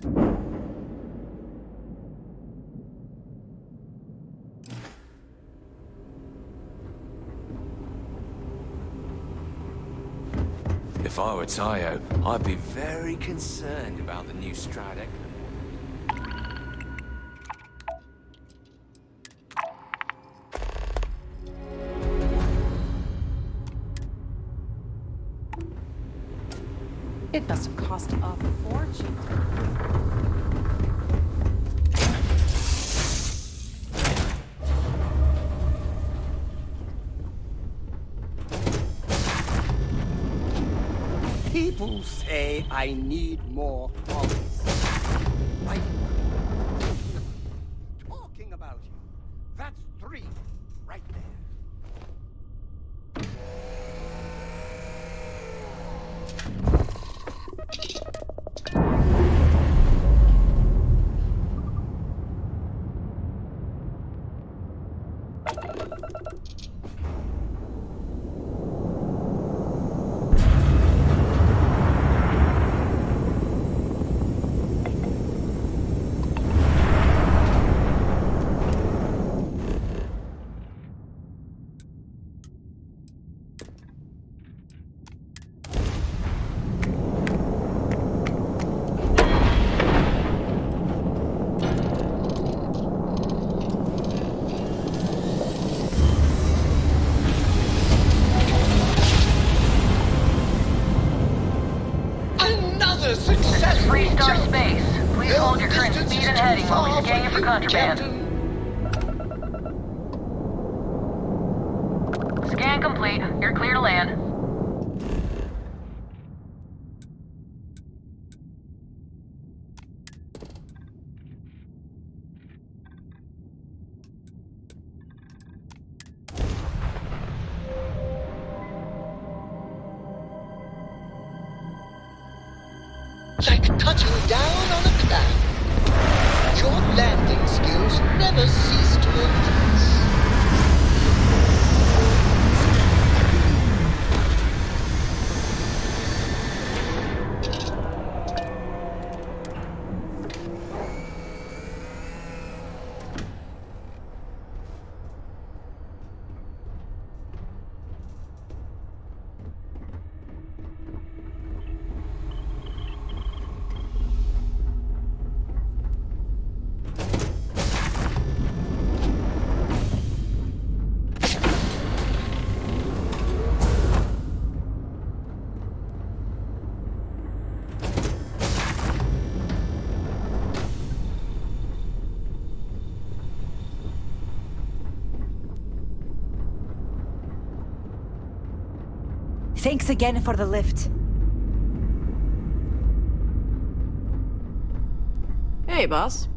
If I were Tayo, I'd be very concerned about the new Stroud Eklund. It must have cost a fortune. People say I need more hobbies. Right? Talking about you. That's 3 right there. Restart space. Please hold your current speed and heading while we scan you for contraband. Scan complete. You're clear to land. Like touching down on a cloud. Your landing skills never cease to impress. Thanks again for the lift. Hey, boss.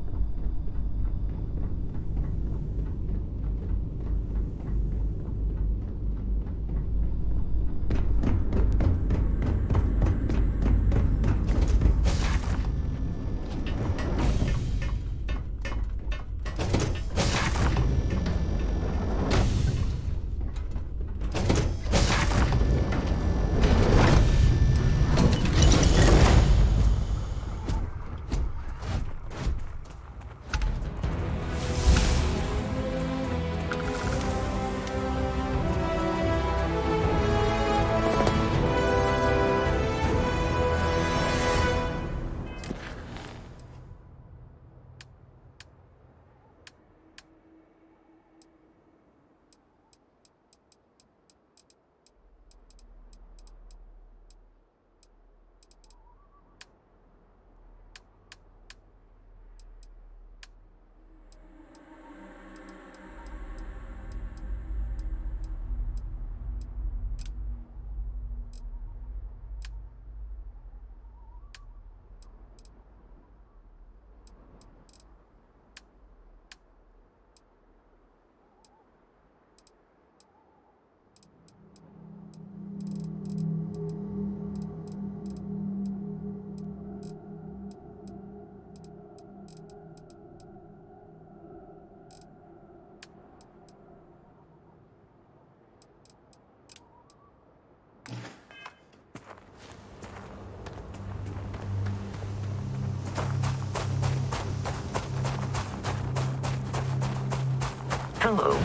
Zulu.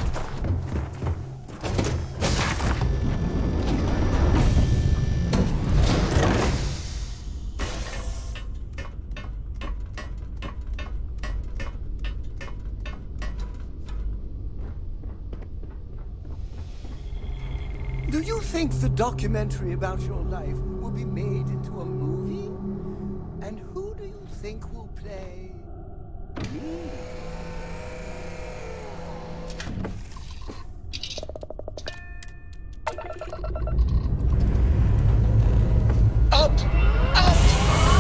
Do you think the documentary about your life will be made into a movie? And who do you think will play me? Up! Up!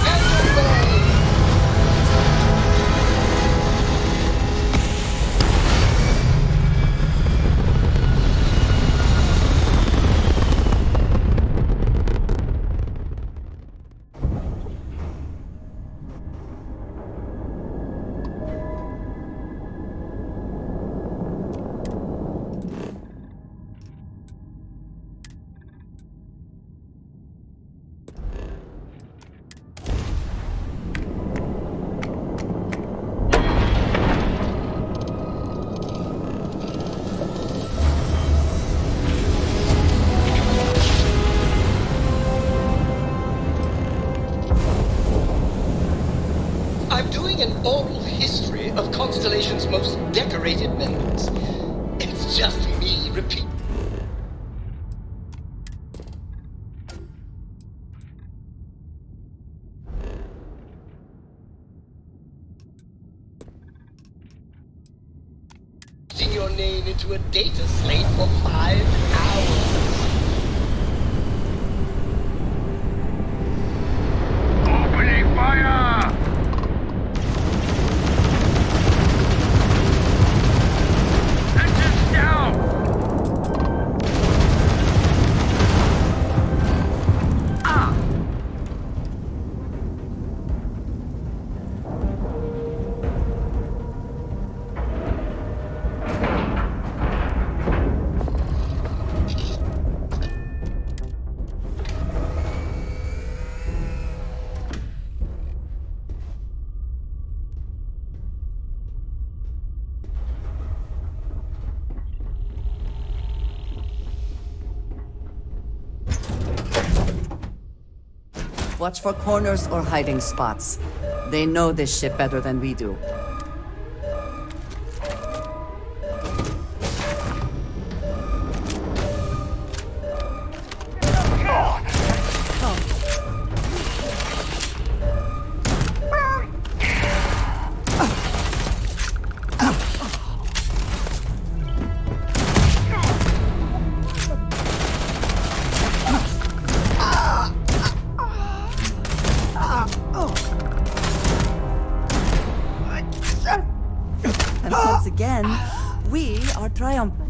And away! I'm doing an oral history of Constellation's most decorated members. It's just me repeating. Your name into a data slate for 5 hours. Opening fire! Engines down! Watch for corners or hiding spots. They know this ship better than we do. And once again, we are triumphant.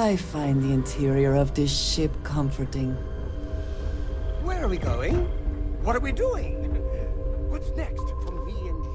I find the interior of this ship comforting. Where are we going? What are we doing? What's next for me and you?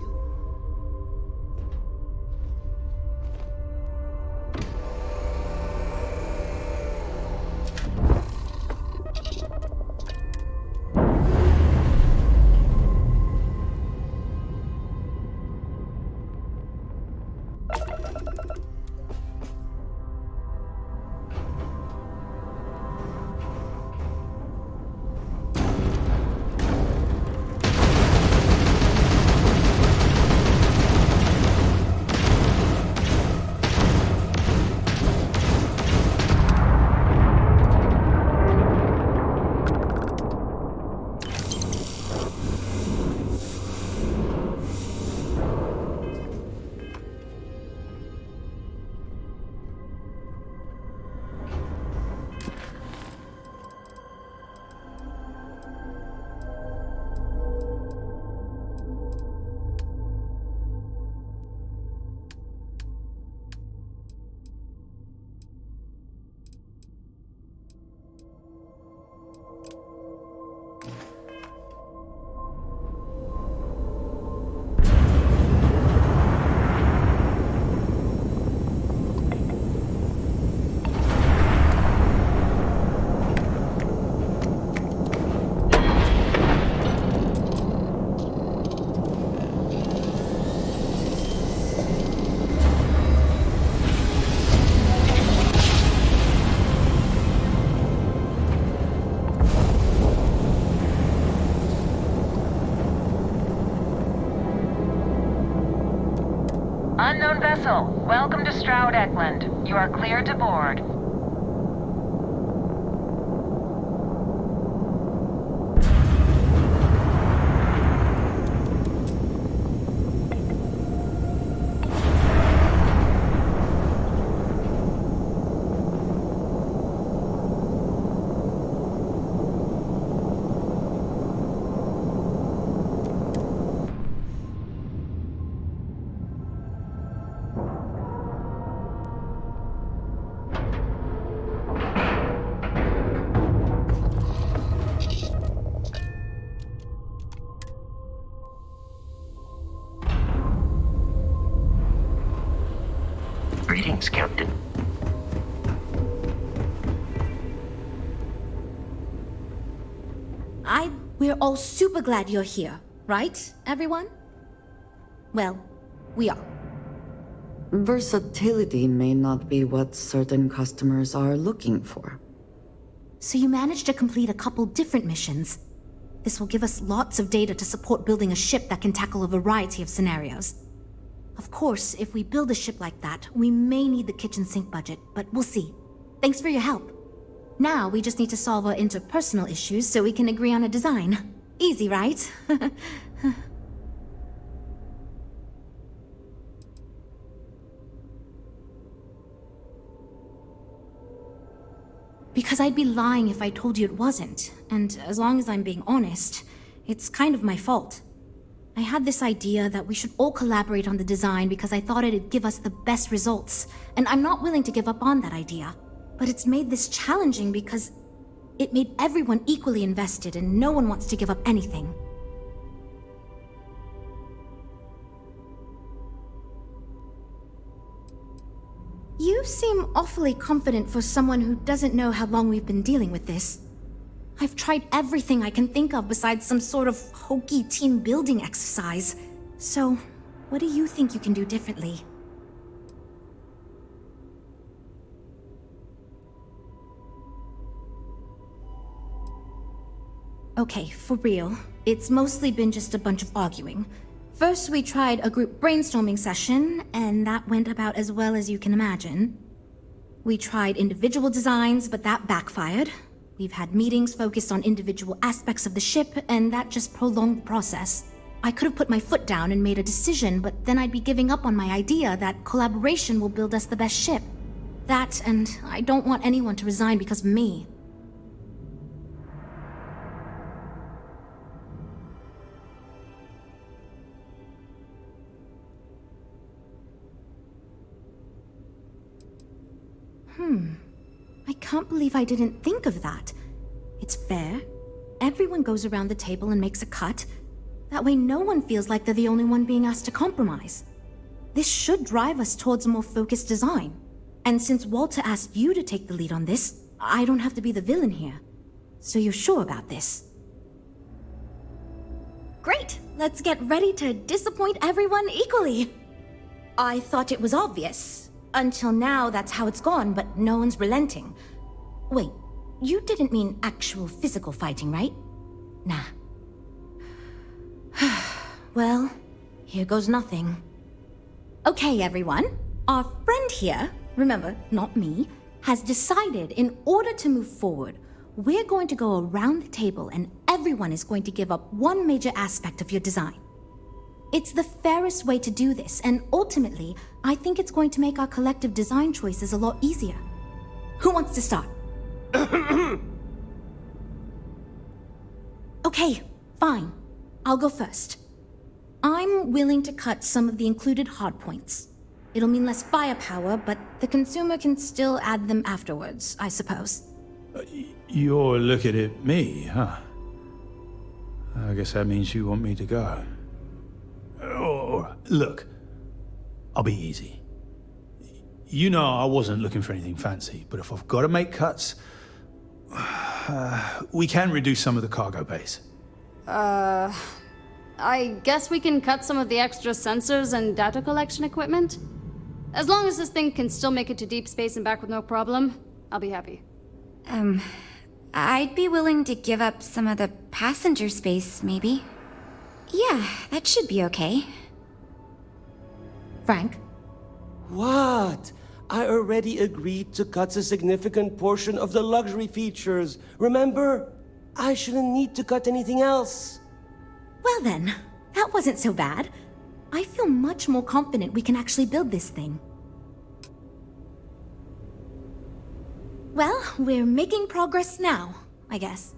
Unknown vessel, welcome to Stroud Eklund. You are cleared to board. Greetings, Captain. We're all super glad you're here, right, everyone? Well, we are. Versatility may not be what certain customers are looking for. So you managed to complete a couple different missions. This will give us lots of data to support building a ship that can tackle a variety of scenarios. Of course, if we build a ship like that, we may need the kitchen sink budget, but we'll see. Thanks for your help. Now we just need to solve our interpersonal issues so we can agree on a design. Easy, right? Because I'd be lying if I told you it wasn't, and as long as I'm being honest, it's kind of my fault. I had this idea that we should all collaborate on the design because I thought it'd give us the best results, and I'm not willing to give up on that idea. But it's made this challenging because it made everyone equally invested and no one wants to give up anything. You seem awfully confident for someone who doesn't know how long we've been dealing with this. I've tried everything I can think of besides some sort of hokey team building exercise. So, what do you think you can do differently? Okay, for real. It's mostly been just a bunch of arguing. First, we tried a group brainstorming session, and that went about as well as you can imagine. We tried individual designs, but that backfired. We've had meetings focused on individual aspects of the ship, and that just prolonged the process. I could have put my foot down and made a decision, but then I'd be giving up on my idea that collaboration will build us the best ship. That, and I don't want anyone to resign because of me. can't believe I didn't think of that. It's fair. Everyone goes around the table and makes a cut. That way no one feels like they're the only one being asked to compromise. This should drive us towards a more focused design. And since Walter asked you to take the lead on this, I don't have to be the villain here. So you're sure about this? Great! Let's get ready to disappoint everyone equally! I thought it was obvious. Until now, that's how it's gone, but no one's relenting. Wait, you didn't mean actual physical fighting, right? Nah. Well, here goes nothing. Okay, everyone. Our friend here, remember, not me, has decided in order to move forward, we're going to go around the table and everyone is going to give up one major aspect of your design. It's the fairest way to do this, and ultimately, I think it's going to make our collective design choices a lot easier. Who wants to start? Okay, fine. I'll go first. I'm willing to cut some of the included hardpoints. It'll mean less firepower, but the consumer can still add them afterwards, I suppose. You're looking at me, huh? I guess that means you want me to go. Oh, look, I'll be easy. You know I wasn't looking for anything fancy, but if I've got to make cuts, we can reduce some of the cargo base. I guess we can cut some of the extra sensors and data collection equipment? As long as this thing can still make it to deep space and back with no problem, I'll be happy. I'd be willing to give up some of the passenger space, maybe. Yeah, that should be okay. Frank? What? I already agreed to cut a significant portion of the luxury features. Remember? I shouldn't need to cut anything else. Well then, that wasn't so bad. I feel much more confident we can actually build this thing. Well, we're making progress now, I guess.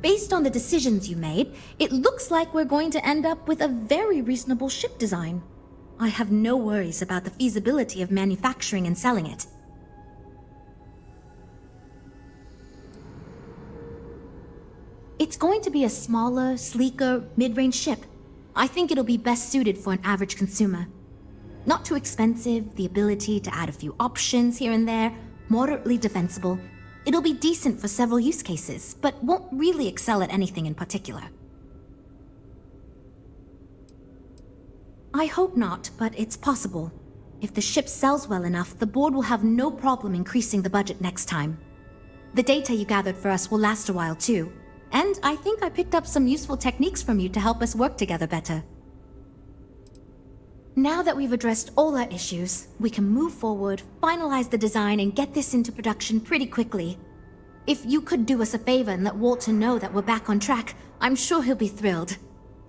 Based on the decisions you made, it looks like we're going to end up with a very reasonable ship design. I have no worries about the feasibility of manufacturing and selling it. It's going to be a smaller, sleeker, mid-range ship. I think it'll be best suited for an average consumer. Not too expensive, the ability to add a few options here and there, moderately defensible. It'll be decent for several use cases, but won't really excel at anything in particular. I hope not, but it's possible. If the ship sells well enough, the board will have no problem increasing the budget next time. The data you gathered for us will last a while too, and I think I picked up some useful techniques from you to help us work together better. Now that we've addressed all our issues, we can move forward, finalize the design, and get this into production pretty quickly. If you could do us a favor and let Walter know that we're back on track, I'm sure he'll be thrilled.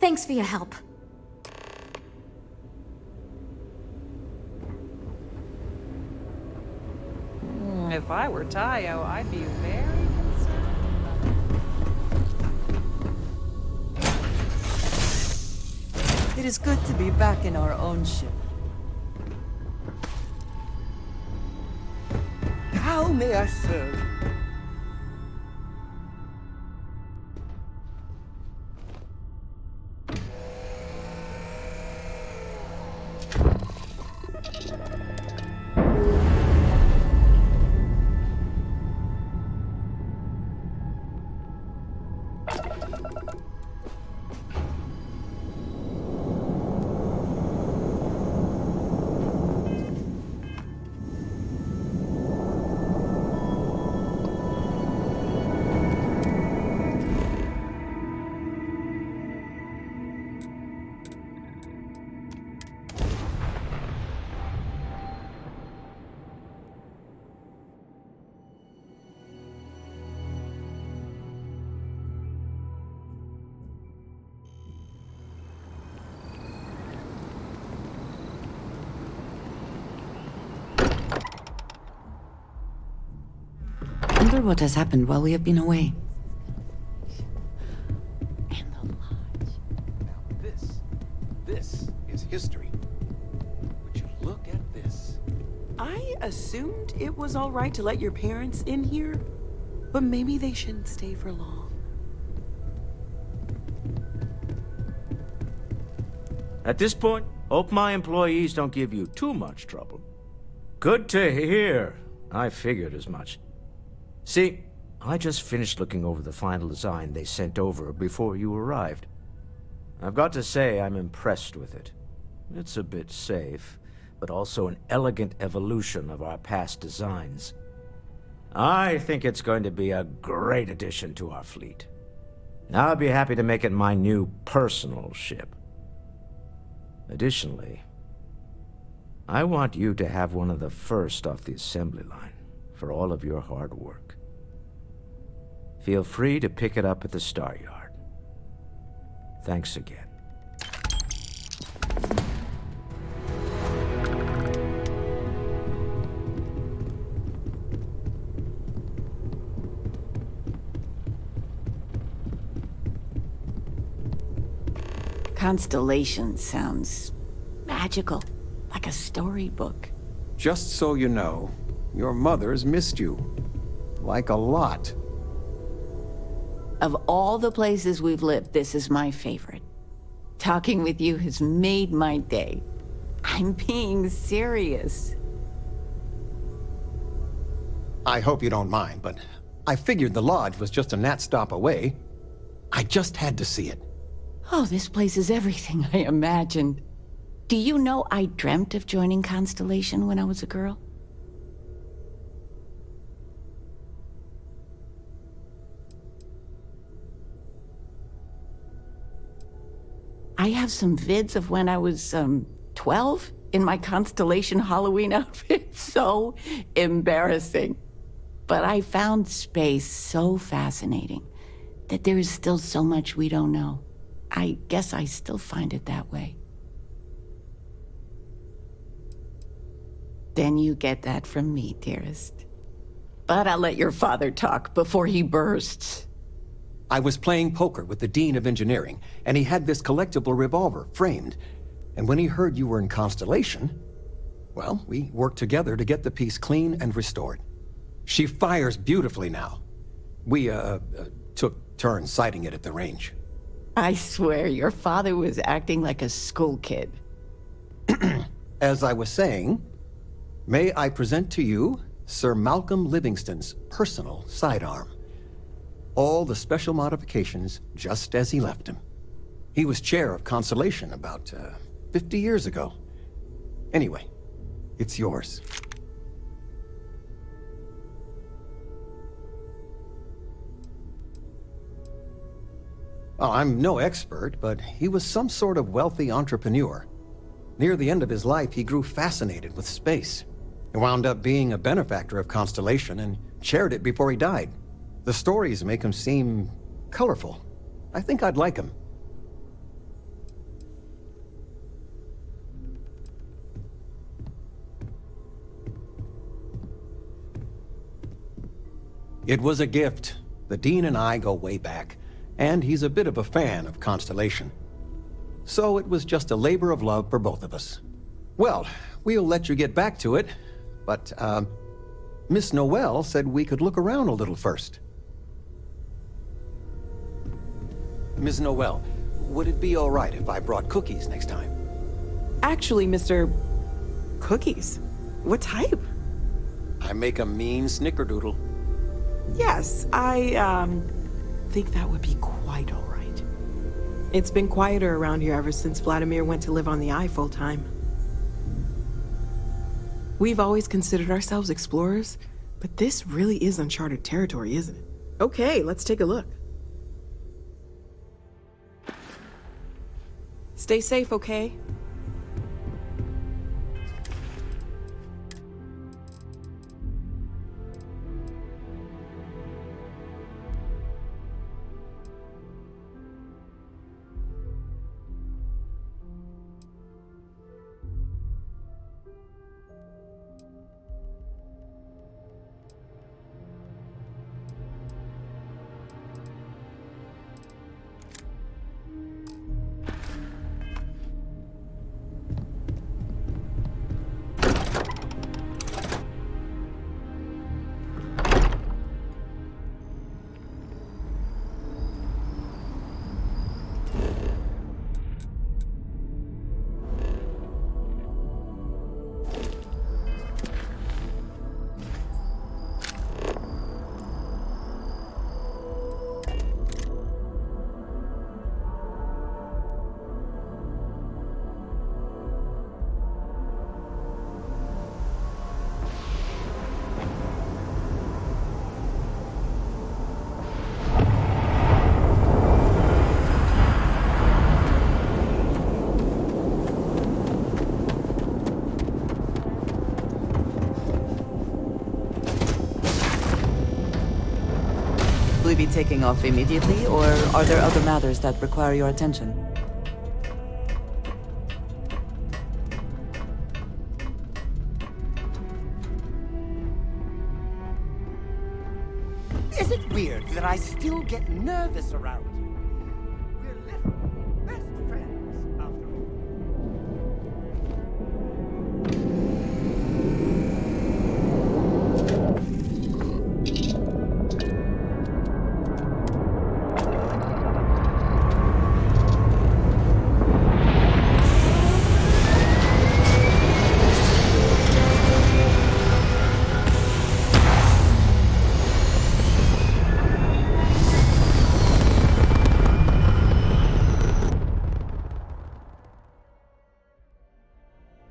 Thanks for your help. If I were Tayo, I'd be very concerned. It is good to be back in our own ship. How may I serve? I wonder what has happened while we have been away. This is history. Would you look at this? I assumed it was all right to let your parents in here, but maybe they shouldn't stay for long. At this point, hope my employees don't give you too much trouble. Good to hear. I figured as much. See, I just finished looking over the final design they sent over before you arrived. I've got to say I'm impressed with it. It's a bit safe, but also an elegant evolution of our past designs. I think it's going to be a great addition to our fleet. I'll be happy to make it my new personal ship. Additionally, I want you to have one of the first off the assembly line for all of your hard work. Feel free to pick it up at the Star Yard. Thanks again. Constellation sounds magical, like a storybook. Just so you know, your mother's missed you. Like a lot. Of all the places we've lived, this is my favorite. Talking with you has made my day. I'm being serious. I hope you don't mind, but I figured the lodge was just a gnat stop away. I just had to see it. Oh, this place is everything I imagined. Do you know I dreamt of joining Constellation when I was a girl? I have some vids of when I was, 12 in my Constellation Halloween outfit. So embarrassing. But I found space so fascinating that there is still so much we don't know. I guess I still find it that way. Then you get that from me, dearest. But I'll let your father talk before he bursts. I was playing poker with the Dean of Engineering, and he had this collectible revolver framed. And when he heard you were in Constellation, well, we worked together to get the piece clean and restored. She fires beautifully now. We, took turns sighting it at the range. I swear, your father was acting like a school kid. As I was saying, may I present to you Sir Malcolm Livingston's personal sidearm. All the special modifications just as he left him. He was chair of Constellation about 50 years ago. Anyway, it's yours. Well, I'm no expert, but he was some sort of wealthy entrepreneur. Near the end of his life, he grew fascinated with space. He wound up being a benefactor of Constellation and chaired it before he died. The stories make him seem colorful. I think I'd like him. It was a gift. The Dean and I go way back, and he's a bit of a fan of Constellation. So it was just a labor of love for both of us. Well, we'll let you get back to it, but, Miss Noel said we could look around a little first. Ms. Noel, would it be all right if I brought cookies next time? Actually, Mr. Cookies? What type? I make a mean snickerdoodle. Yes, I, think that would be quite all right. It's been quieter around here ever since Vladimir went to live on the Eye full-time. We've always considered ourselves explorers, but this really is uncharted territory, isn't it? Okay, let's take a look. Stay safe, okay? we be taking off immediately, or are there other matters that require your attention? Is it weird that I still get nervous around you? We're literally best friends, after all.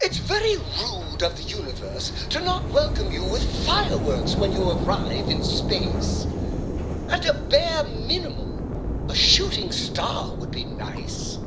It's very rude of the universe to not welcome you with fireworks when you arrive in space. At a bare minimum, a shooting star would be nice.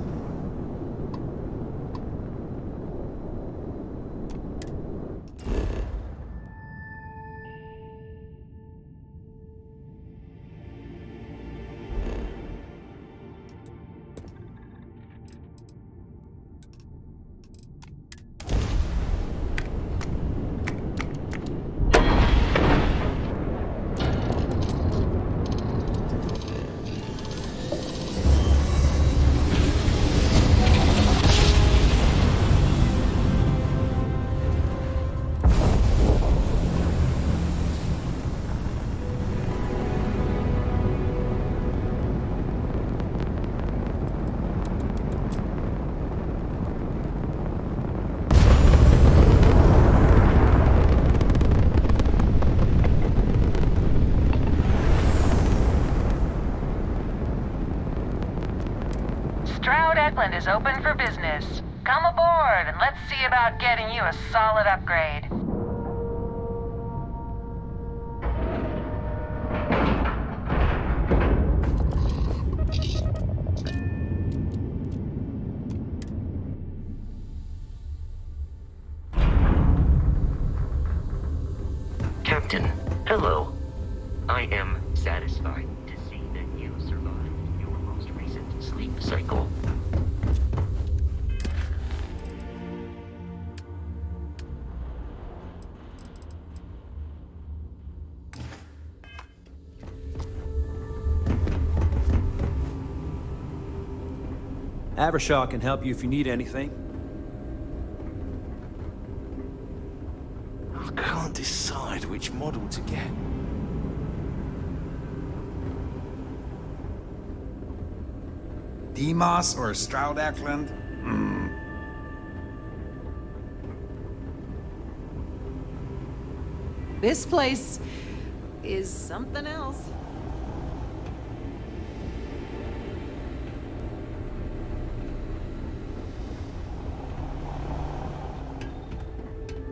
Stroud Eklund is open for business. Come aboard and let's see about getting you a solid upgrade. Captain, hello. I am satisfied to see that you survived your most recent sleep cycle. Avershaw can help you if you need anything. I can't decide which model to get. Demos or Stroud Eklund? This place is something else.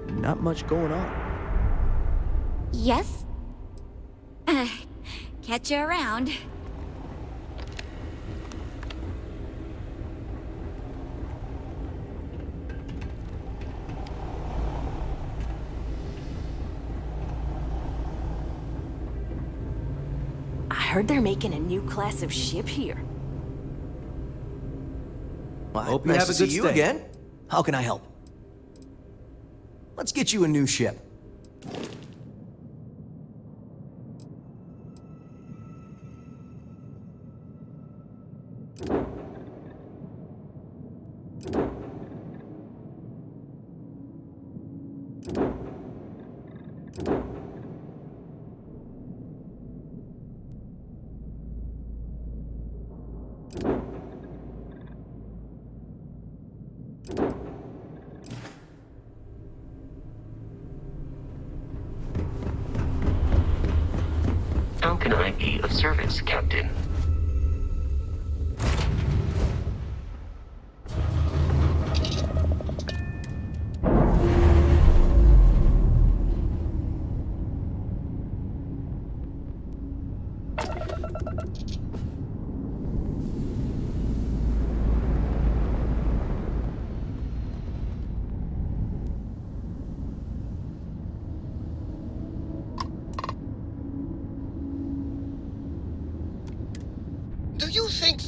Not much going on. Yes? Catch you around. I heard they're making a new class of ship here. Well, Hope you nice have a to good see you stay. again. How can I help? Let's get you a new ship. How can I be of service, Captain?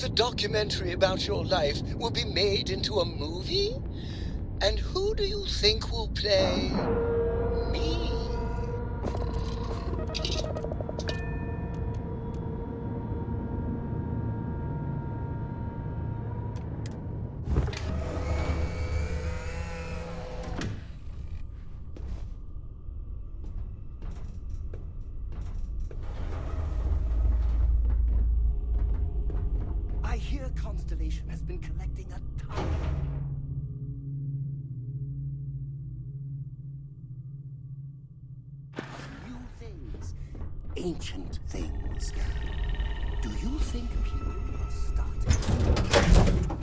the documentary about your life will be made into a movie? And who do you think will play me? I hear Constellation has been collecting a ton. New things, ancient things. Do you think people are starting?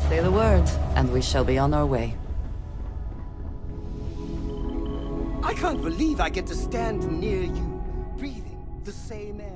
Say the word, and we shall be on our way. I can't believe I get to stand near you, breathing the same air.